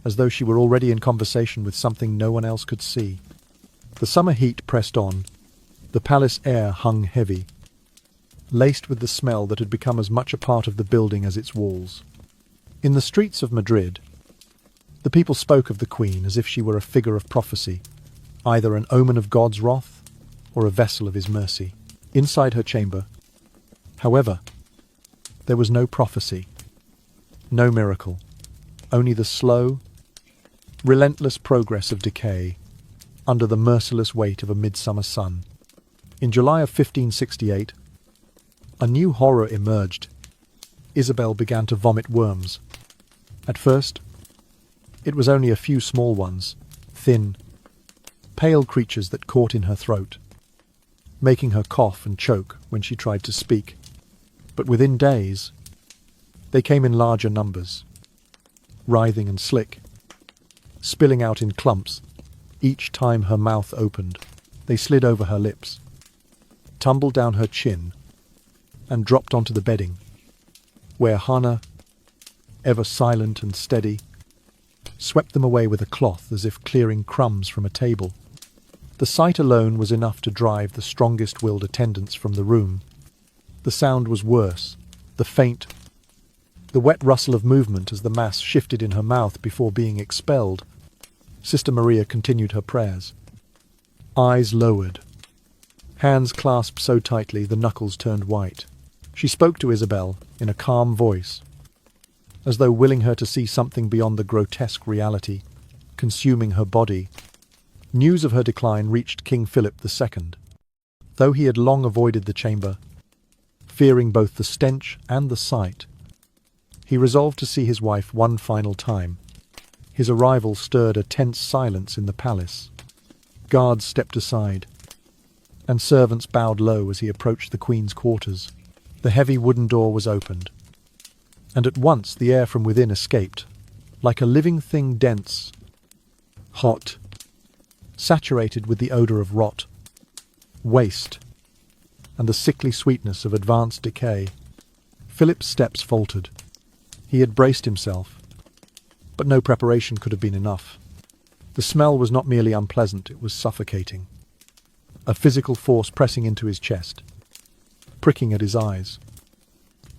as though she were already in conversation with something no one else could see. The summer heat pressed on. The palace air hung heavy, laced with the smell that had become as much a part of the building as its walls. In the streets of Madrid, the people spoke of the Queen as if she were a figure of prophecy, either an omen of God's wrath or a vessel of his mercy. Inside her chamber, however, there was no prophecy, no miracle, only the slow, relentless progress of decay under the merciless weight of a midsummer sun. In July of 1568, a new horror emerged. Isabel began to vomit worms. At first, it was only a few small ones, thin, pale creatures that caught in her throat, making her cough and choke when she tried to speak. But within days, they came in larger numbers, writhing and slick, spilling out in clumps each time her mouth opened. They slid over her lips, tumbled down her chin, and dropped onto the bedding, where Hannah, ever silent and steady, swept them away with a cloth as if clearing crumbs from a table. The sight alone was enough to drive the strongest-willed attendants from the room. The sound was worse, the wet rustle of movement as the mass shifted in her mouth before being expelled. Sister Maria continued her prayers, eyes lowered, hands clasped so tightly the knuckles turned white. She spoke to Isabel in a calm voice, as though willing her to see something beyond the grotesque reality consuming her body. News of her decline reached King Philip II. Though he had long avoided the chamber, fearing both the stench and the sight, he resolved to see his wife one final time. His arrival stirred a tense silence in the palace. Guards stepped aside, and servants bowed low as he approached the Queen's quarters. The heavy wooden door was opened, and at once the air from within escaped, like a living thing, dense, hot, saturated with the odour of rot, waste, and the sickly sweetness of advanced decay. Philip's steps faltered. He had braced himself, but no preparation could have been enough. The smell was not merely unpleasant, it was suffocating. A physical force pressing into his chest, pricking at his eyes,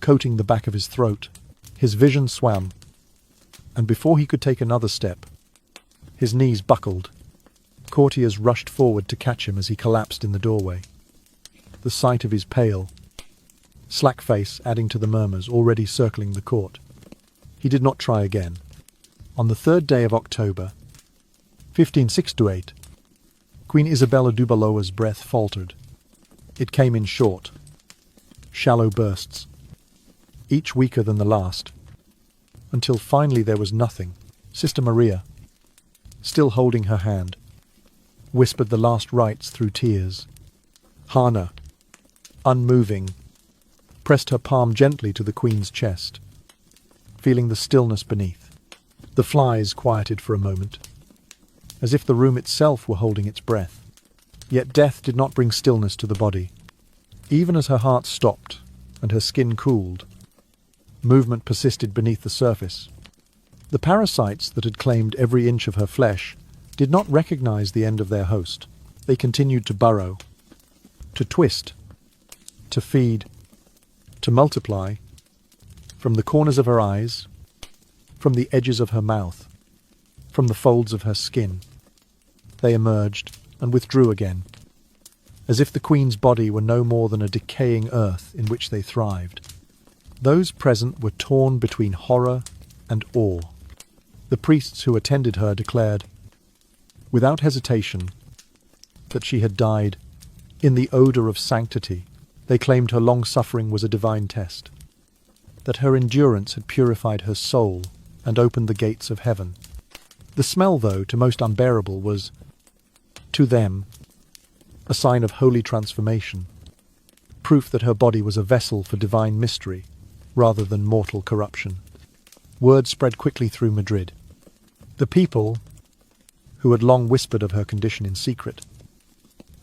coating the back of his throat. His vision swam, and before he could take another step, his knees buckled. Courtiers rushed forward to catch him as he collapsed in the doorway. The sight of his pale, Slackface adding to the murmurs already circling the court. He did not try again. On the 3rd day of October, 1568, Queen Isabella Dubaloa's breath faltered. It came in short, shallow bursts, each weaker than the last, until finally there was nothing. Sister Maria, still holding her hand, whispered the last rites through tears. Hannah, unmoving, pressed her palm gently to the Queen's chest, feeling the stillness beneath. The flies quieted for a moment, as if the room itself were holding its breath. Yet death did not bring stillness to the body. Even as her heart stopped and her skin cooled, movement persisted beneath the surface. The parasites that had claimed every inch of her flesh did not recognize the end of their host. They continued to burrow, to twist, to feed, to multiply, from the corners of her eyes, from the edges of her mouth, from the folds of her skin. They emerged and withdrew again, as if the Queen's body were no more than a decaying earth in which they thrived. Those present were torn between horror and awe. The priests who attended her declared, without hesitation, that she had died in the odour of sanctity. They claimed her long suffering was a divine test, that her endurance had purified her soul and opened the gates of heaven. The smell, though, to most unbearable, was, to them, a sign of holy transformation, proof that her body was a vessel for divine mystery rather than mortal corruption. Word spread quickly through Madrid. The people, who had long whispered of her condition in secret,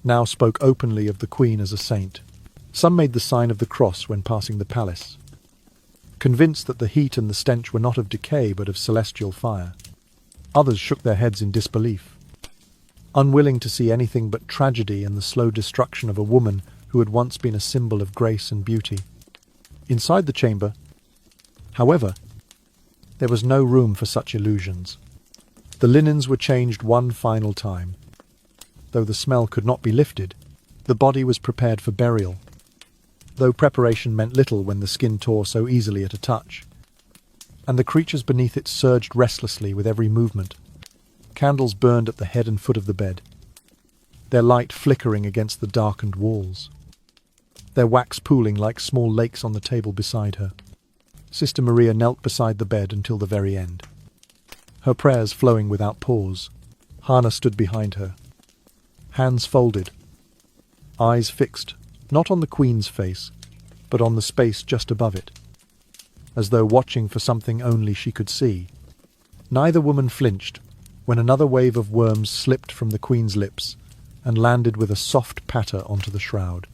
now spoke openly of the Queen as a saint. Some made the sign of the cross when passing the palace, convinced that the heat and the stench were not of decay but of celestial fire. Others shook their heads in disbelief, unwilling to see anything but tragedy and the slow destruction of a woman who had once been a symbol of grace and beauty. Inside the chamber, however, there was no room for such illusions. The linens were changed one final time. Though the smell could not be lifted, the body was prepared for burial, though preparation meant little when the skin tore so easily at a touch, and the creatures beneath it surged restlessly with every movement. Candles burned at the head and foot of the bed, their light flickering against the darkened walls, their wax pooling like small lakes on the table beside her. Sister Maria knelt beside the bed until the very end, her prayers flowing without pause. Hannah stood behind her, hands folded, eyes fixed, not on the Queen's face, but on the space just above it, as though watching for something only she could see. Neither woman flinched when another wave of worms slipped from the Queen's lips and landed with a soft patter onto the shroud.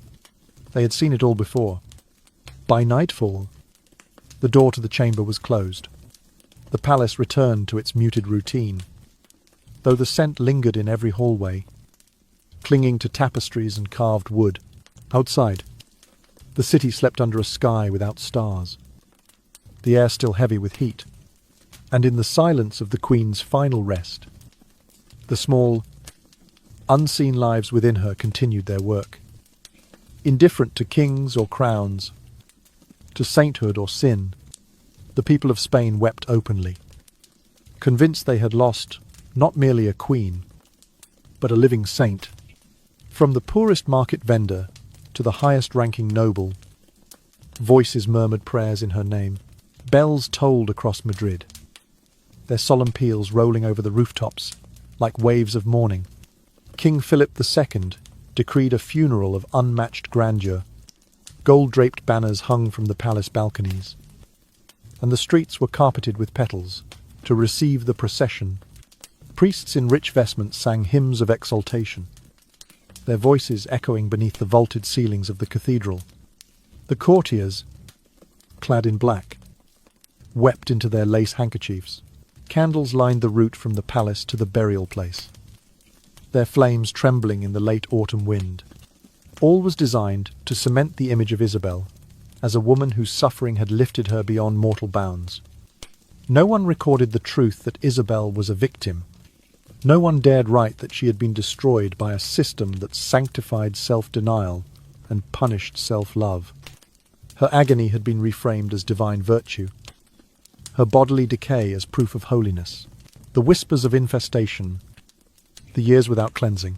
They had seen it all before. By nightfall, the door to the chamber was closed. The palace returned to its muted routine, though the scent lingered in every hallway, clinging to tapestries and carved wood. Outside, the city slept under a sky without stars, the air still heavy with heat, and in the silence of the Queen's final rest, the small, unseen lives within her continued their work. Indifferent to kings or crowns, to sainthood or sin, the people of Spain wept openly, convinced they had lost not merely a queen, but a living saint. From the poorest market vendor to the highest-ranking noble, voices murmured prayers in her name. Bells tolled across Madrid, their solemn peals rolling over the rooftops like waves of mourning. King Philip II decreed a funeral of unmatched grandeur. Gold-draped banners hung from the palace balconies, and the streets were carpeted with petals to receive the procession. Priests in rich vestments sang hymns of exaltation, their voices echoing beneath the vaulted ceilings of the cathedral. The courtiers, clad in black, wept into their lace handkerchiefs. Candles lined the route from the palace to the burial place, their flames trembling in the late autumn wind. All was designed to cement the image of Isabel as a woman whose suffering had lifted her beyond mortal bounds. No one recorded the truth that Isabel was a victim. No one dared write that she had been destroyed by a system that sanctified self-denial and punished self-love. Her agony had been reframed as divine virtue, her bodily decay as proof of holiness, the whispers of infestation, the years without cleansing,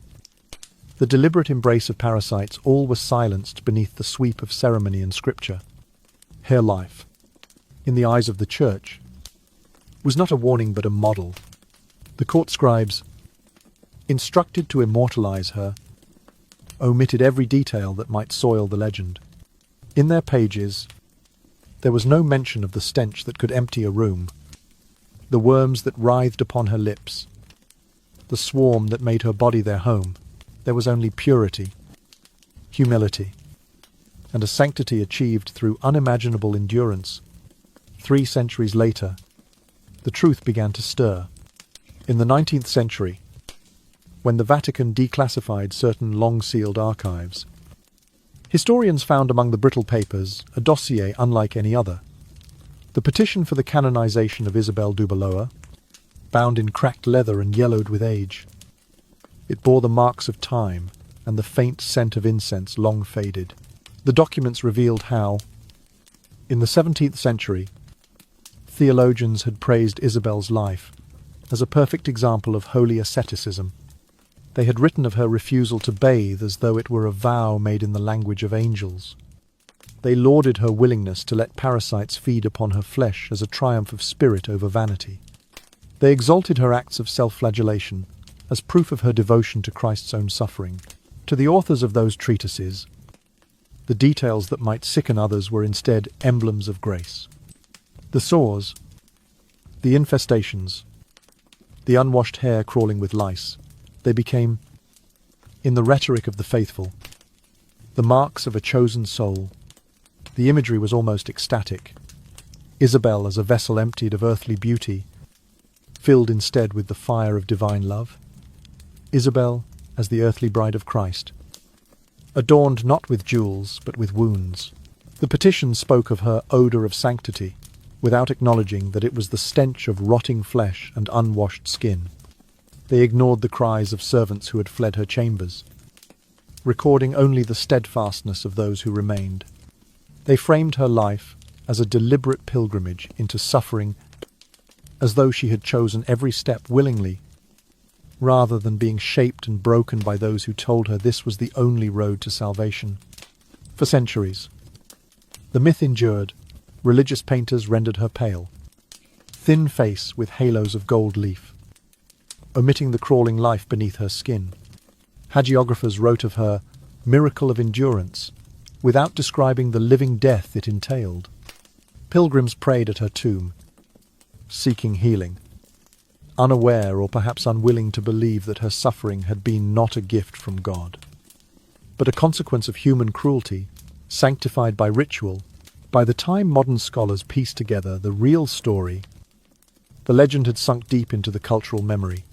the deliberate embrace of parasites, all were silenced beneath the sweep of ceremony and scripture. Her life, in the eyes of the church, was not a warning but a model. The court scribes, instructed to immortalize her, omitted every detail that might soil the legend. In their pages, there was no mention of the stench that could empty a room, the worms that writhed upon her lips, the swarm that made her body their home. There was only purity, humility, and a sanctity achieved through unimaginable endurance. 3 centuries later, the truth began to stir. In the 19th century, when the Vatican declassified certain long-sealed archives, historians found among the brittle papers a dossier unlike any other. The petition for the canonization of Isabel Dubeloa, bound in cracked leather and yellowed with age. It bore the marks of time and the faint scent of incense long faded. The documents revealed how, in the 17th century, theologians had praised Isabel's life as a perfect example of holy asceticism. They had written of her refusal to bathe as though it were a vow made in the language of angels. They lauded her willingness to let parasites feed upon her flesh as a triumph of spirit over vanity. They exalted her acts of self-flagellation as proof of her devotion to Christ's own suffering. To the authors of those treatises, the details that might sicken others were instead emblems of grace. The sores, the infestations, the unwashed hair crawling with lice, they became, in the rhetoric of the faithful, the marks of a chosen soul. The imagery was almost ecstatic. Isabel as a vessel emptied of earthly beauty, filled instead with the fire of divine love. Isabel as the earthly bride of Christ, adorned not with jewels but with wounds. The petition spoke of her odour of sanctity, without acknowledging that it was the stench of rotting flesh and unwashed skin. They ignored the cries of servants who had fled her chambers, recording only the steadfastness of those who remained. They framed her life as a deliberate pilgrimage into suffering, as though she had chosen every step willingly, rather than being shaped and broken by those who told her this was the only road to salvation. For centuries, the myth endured. Religious painters rendered her pale, thin face with halos of gold leaf, omitting the crawling life beneath her skin. Hagiographers wrote of her miracle of endurance, without describing the living death it entailed. Pilgrims prayed at her tomb, seeking healing, unaware or perhaps unwilling to believe that her suffering had been not a gift from God, but a consequence of human cruelty, sanctified by ritual. By the time modern scholars pieced together the real story, the legend had sunk deep into the cultural memory.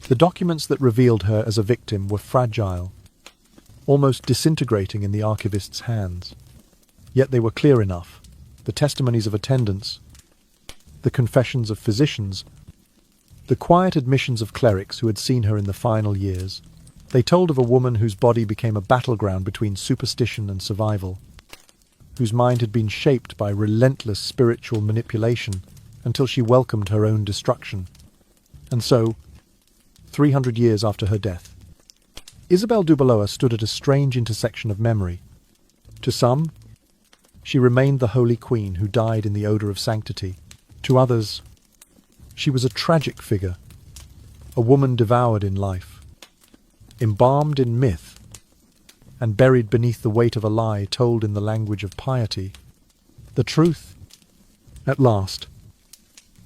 The documents that revealed her as a victim were fragile, almost disintegrating in the archivist's hands. Yet they were clear enough. The testimonies of attendants, the confessions of physicians, the quiet admissions of clerics who had seen her in the final years. They told of a woman whose body became a battleground between superstition and survival, whose mind had been shaped by relentless spiritual manipulation until she welcomed her own destruction. And so, 300 years after her death, Isabel Dubeloa stood at a strange intersection of memory. To some, she remained the holy queen who died in the odour of sanctity. To others, she was a tragic figure, a woman devoured in life, embalmed in myth, and buried beneath the weight of a lie told in the language of piety. The truth, at last,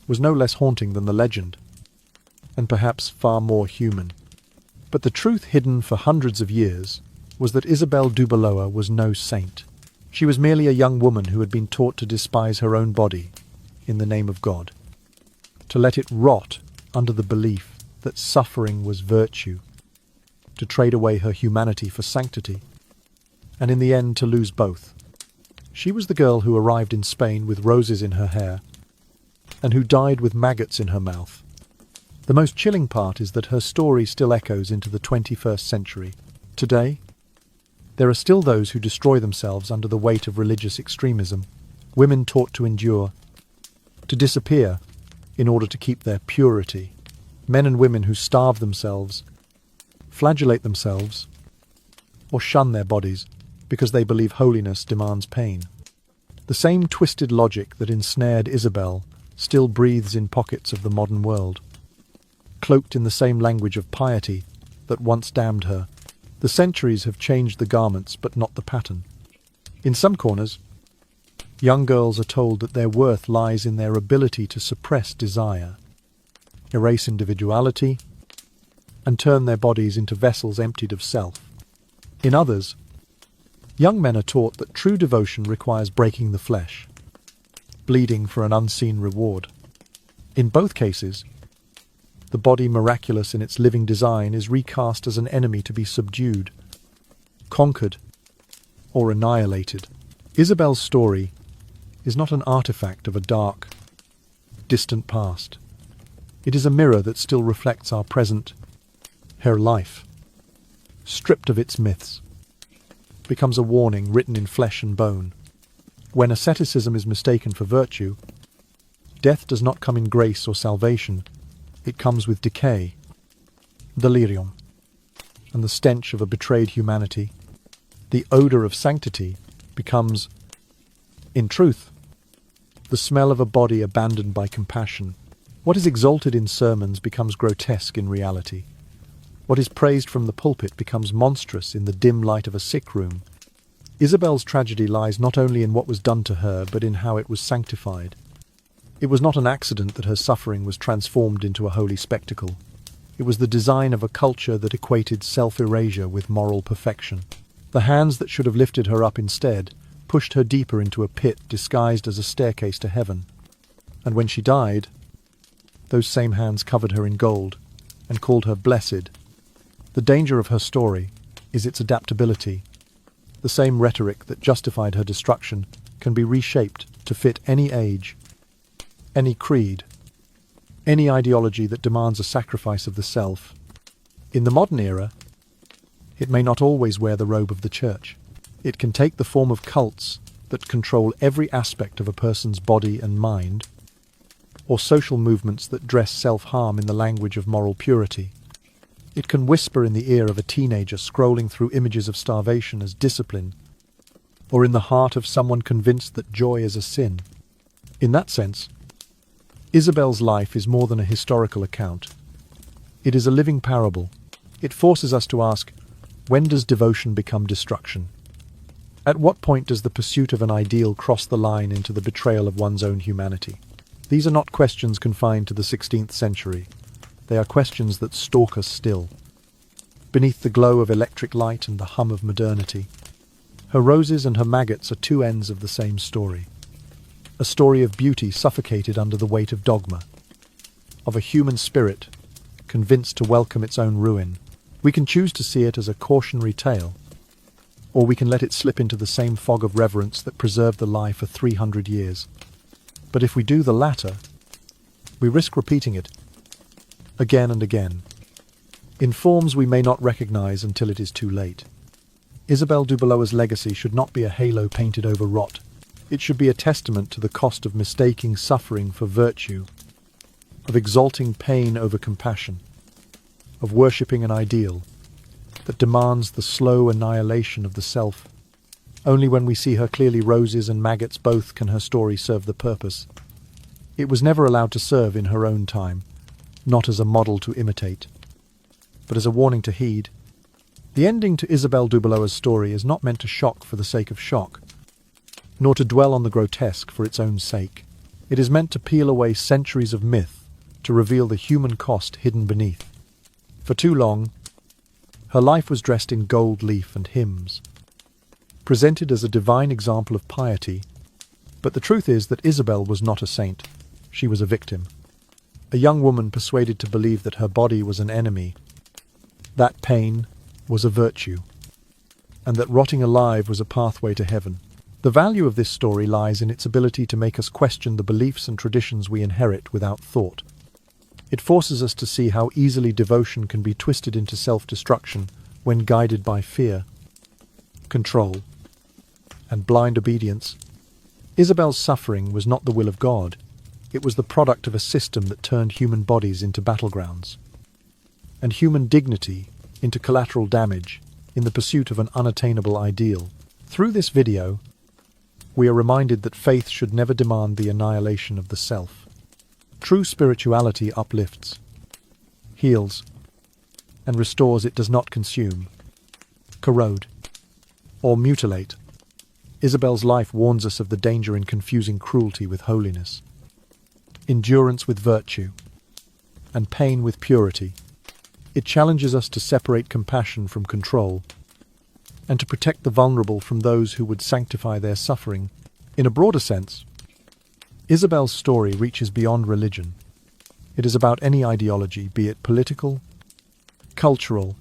was no less haunting than the legend, and perhaps far more human. But the truth hidden for hundreds of years was that Isabel Dubeloa was no saint. She was merely a young woman who had been taught to despise her own body in the name of God, to let it rot under the belief that suffering was virtue, to trade away her humanity for sanctity, and in the end to lose both. She was the girl who arrived in Spain with roses in her hair, and who died with maggots in her mouth. The most chilling part is that her story still echoes into the 21st century. Today, There are still those who destroy themselves under the weight of religious extremism, women taught to endure, to disappear in order to keep their purity, men and women who starve themselves, flagellate themselves, or shun their bodies because they believe holiness demands pain. The same twisted logic that ensnared Isabel still breathes in pockets of the modern world, cloaked in the same language of piety that once damned her. The centuries have changed the garments but not the pattern. In some corners, young girls are told that their worth lies in their ability to suppress desire, erase individuality, and turn their bodies into vessels emptied of self. In others, young men are taught that true devotion requires breaking the flesh, bleeding for an unseen reward. In both cases, the body miraculous in its living design is recast as an enemy to be subdued, conquered, or annihilated. Isabel's story is not an artifact of a dark, distant past. It is a mirror that still reflects our present. Her life, stripped of its myths, becomes a warning written in flesh and bone. When asceticism is mistaken for virtue, death does not come in grace or salvation. It comes with decay, delirium, and the stench of a betrayed humanity. The odour of sanctity becomes, in truth, the smell of a body abandoned by compassion. What is exalted in sermons becomes grotesque in reality. What is praised from the pulpit becomes monstrous in the dim light of a sick room. Isabel's tragedy lies not only in what was done to her, but in how it was sanctified. It was not an accident that her suffering was transformed into a holy spectacle. It was the design of a culture that equated self-erasure with moral perfection. The hands that should have lifted her up instead pushed her deeper into a pit disguised as a staircase to heaven. And when she died, those same hands covered her in gold and called her blessed. The danger of her story is its adaptability. The same rhetoric that justified her destruction can be reshaped to fit any age, any creed, any ideology that demands a sacrifice of the self. In the modern era, it may not always wear the robe of the church. It can take the form of cults that control every aspect of a person's body and mind, or social movements that dress self-harm in the language of moral purity. It can whisper in the ear of a teenager scrolling through images of starvation as discipline, or in the heart of someone convinced that joy is a sin. In that sense, Isabel's life is more than a historical account. It is a living parable. It forces us to ask, when does devotion become destruction? At what point does the pursuit of an ideal cross the line into the betrayal of one's own humanity? These are not questions confined to the 16th century. They are questions that stalk us still. Beneath the glow of electric light and the hum of modernity, her roses and her maggots are two ends of the same story. A story of beauty suffocated under the weight of dogma, of a human spirit convinced to welcome its own ruin. We can choose to see it as a cautionary tale, or we can let it slip into the same fog of reverence that preserved the lie for 300 years. But if we do the latter, we risk repeating it again and again, in forms we may not recognize until it is too late. Isabel Dubeloa's legacy should not be a halo painted over rot. It should be a testament to the cost of mistaking suffering for virtue, of exalting pain over compassion, of worshipping an ideal that demands the slow annihilation of the self. Only when we see her clearly roses and maggots both can her story serve the purpose. It was never allowed to serve in her own time, not as a model to imitate, but as a warning to heed. The ending to Isabel Dubeloa's story is not meant to shock for the sake of shock, nor to dwell on the grotesque for its own sake. It is meant to peel away centuries of myth to reveal the human cost hidden beneath. For too long, her life was dressed in gold leaf and hymns, presented as a divine example of piety. But the truth is that Isabel was not a saint. She was a victim. A young woman persuaded to believe that her body was an enemy, that pain was a virtue, and that rotting alive was a pathway to heaven. The value of this story lies in its ability to make us question the beliefs and traditions we inherit without thought. It forces us to see how easily devotion can be twisted into self-destruction when guided by fear. control, and blind obedience. Isabel's suffering was not the will of God. It was the product of a system that turned human bodies into battlegrounds, and human dignity into collateral damage in the pursuit of an unattainable ideal. Through this video, we are reminded that faith should never demand the annihilation of the self. True spirituality uplifts, heals, and restores. It does not consume, corrode, or mutilate. Isabel's life warns us of the danger in confusing cruelty with holiness, endurance with virtue, and pain with purity. It challenges us to separate compassion from control, and to protect the vulnerable from those who would sanctify their suffering. In a broader sense, Isabel's story reaches beyond religion. It is about any ideology, be it political, cultural,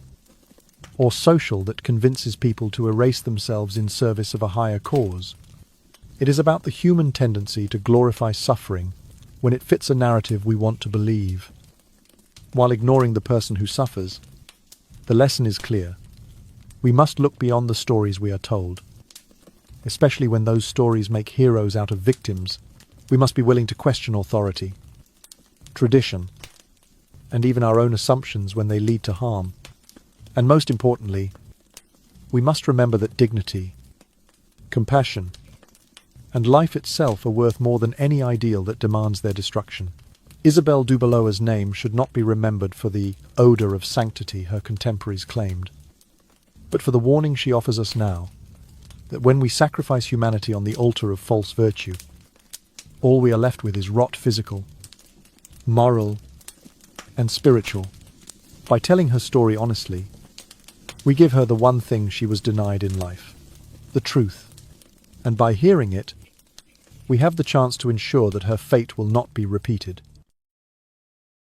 or social, that convinces people to erase themselves in service of a higher cause. It is about the human tendency to glorify suffering when it fits a narrative we want to believe, while ignoring the person who suffers. The lesson is clear. We must look beyond the stories we are told, especially when those stories make heroes out of victims. We must be willing to question authority, tradition, and even our own assumptions when they lead to harm. And most importantly, we must remember that dignity, compassion, and life itself are worth more than any ideal that demands their destruction. Isabel Dubaloa's name should not be remembered for the odour of sanctity her contemporaries claimed, but for the warning she offers us now, that when we sacrifice humanity on the altar of false virtue, all we are left with is rot, physical, moral, and spiritual. By telling her story honestly, we give her the one thing she was denied in life, the truth, and by hearing it, we have the chance to ensure that her fate will not be repeated.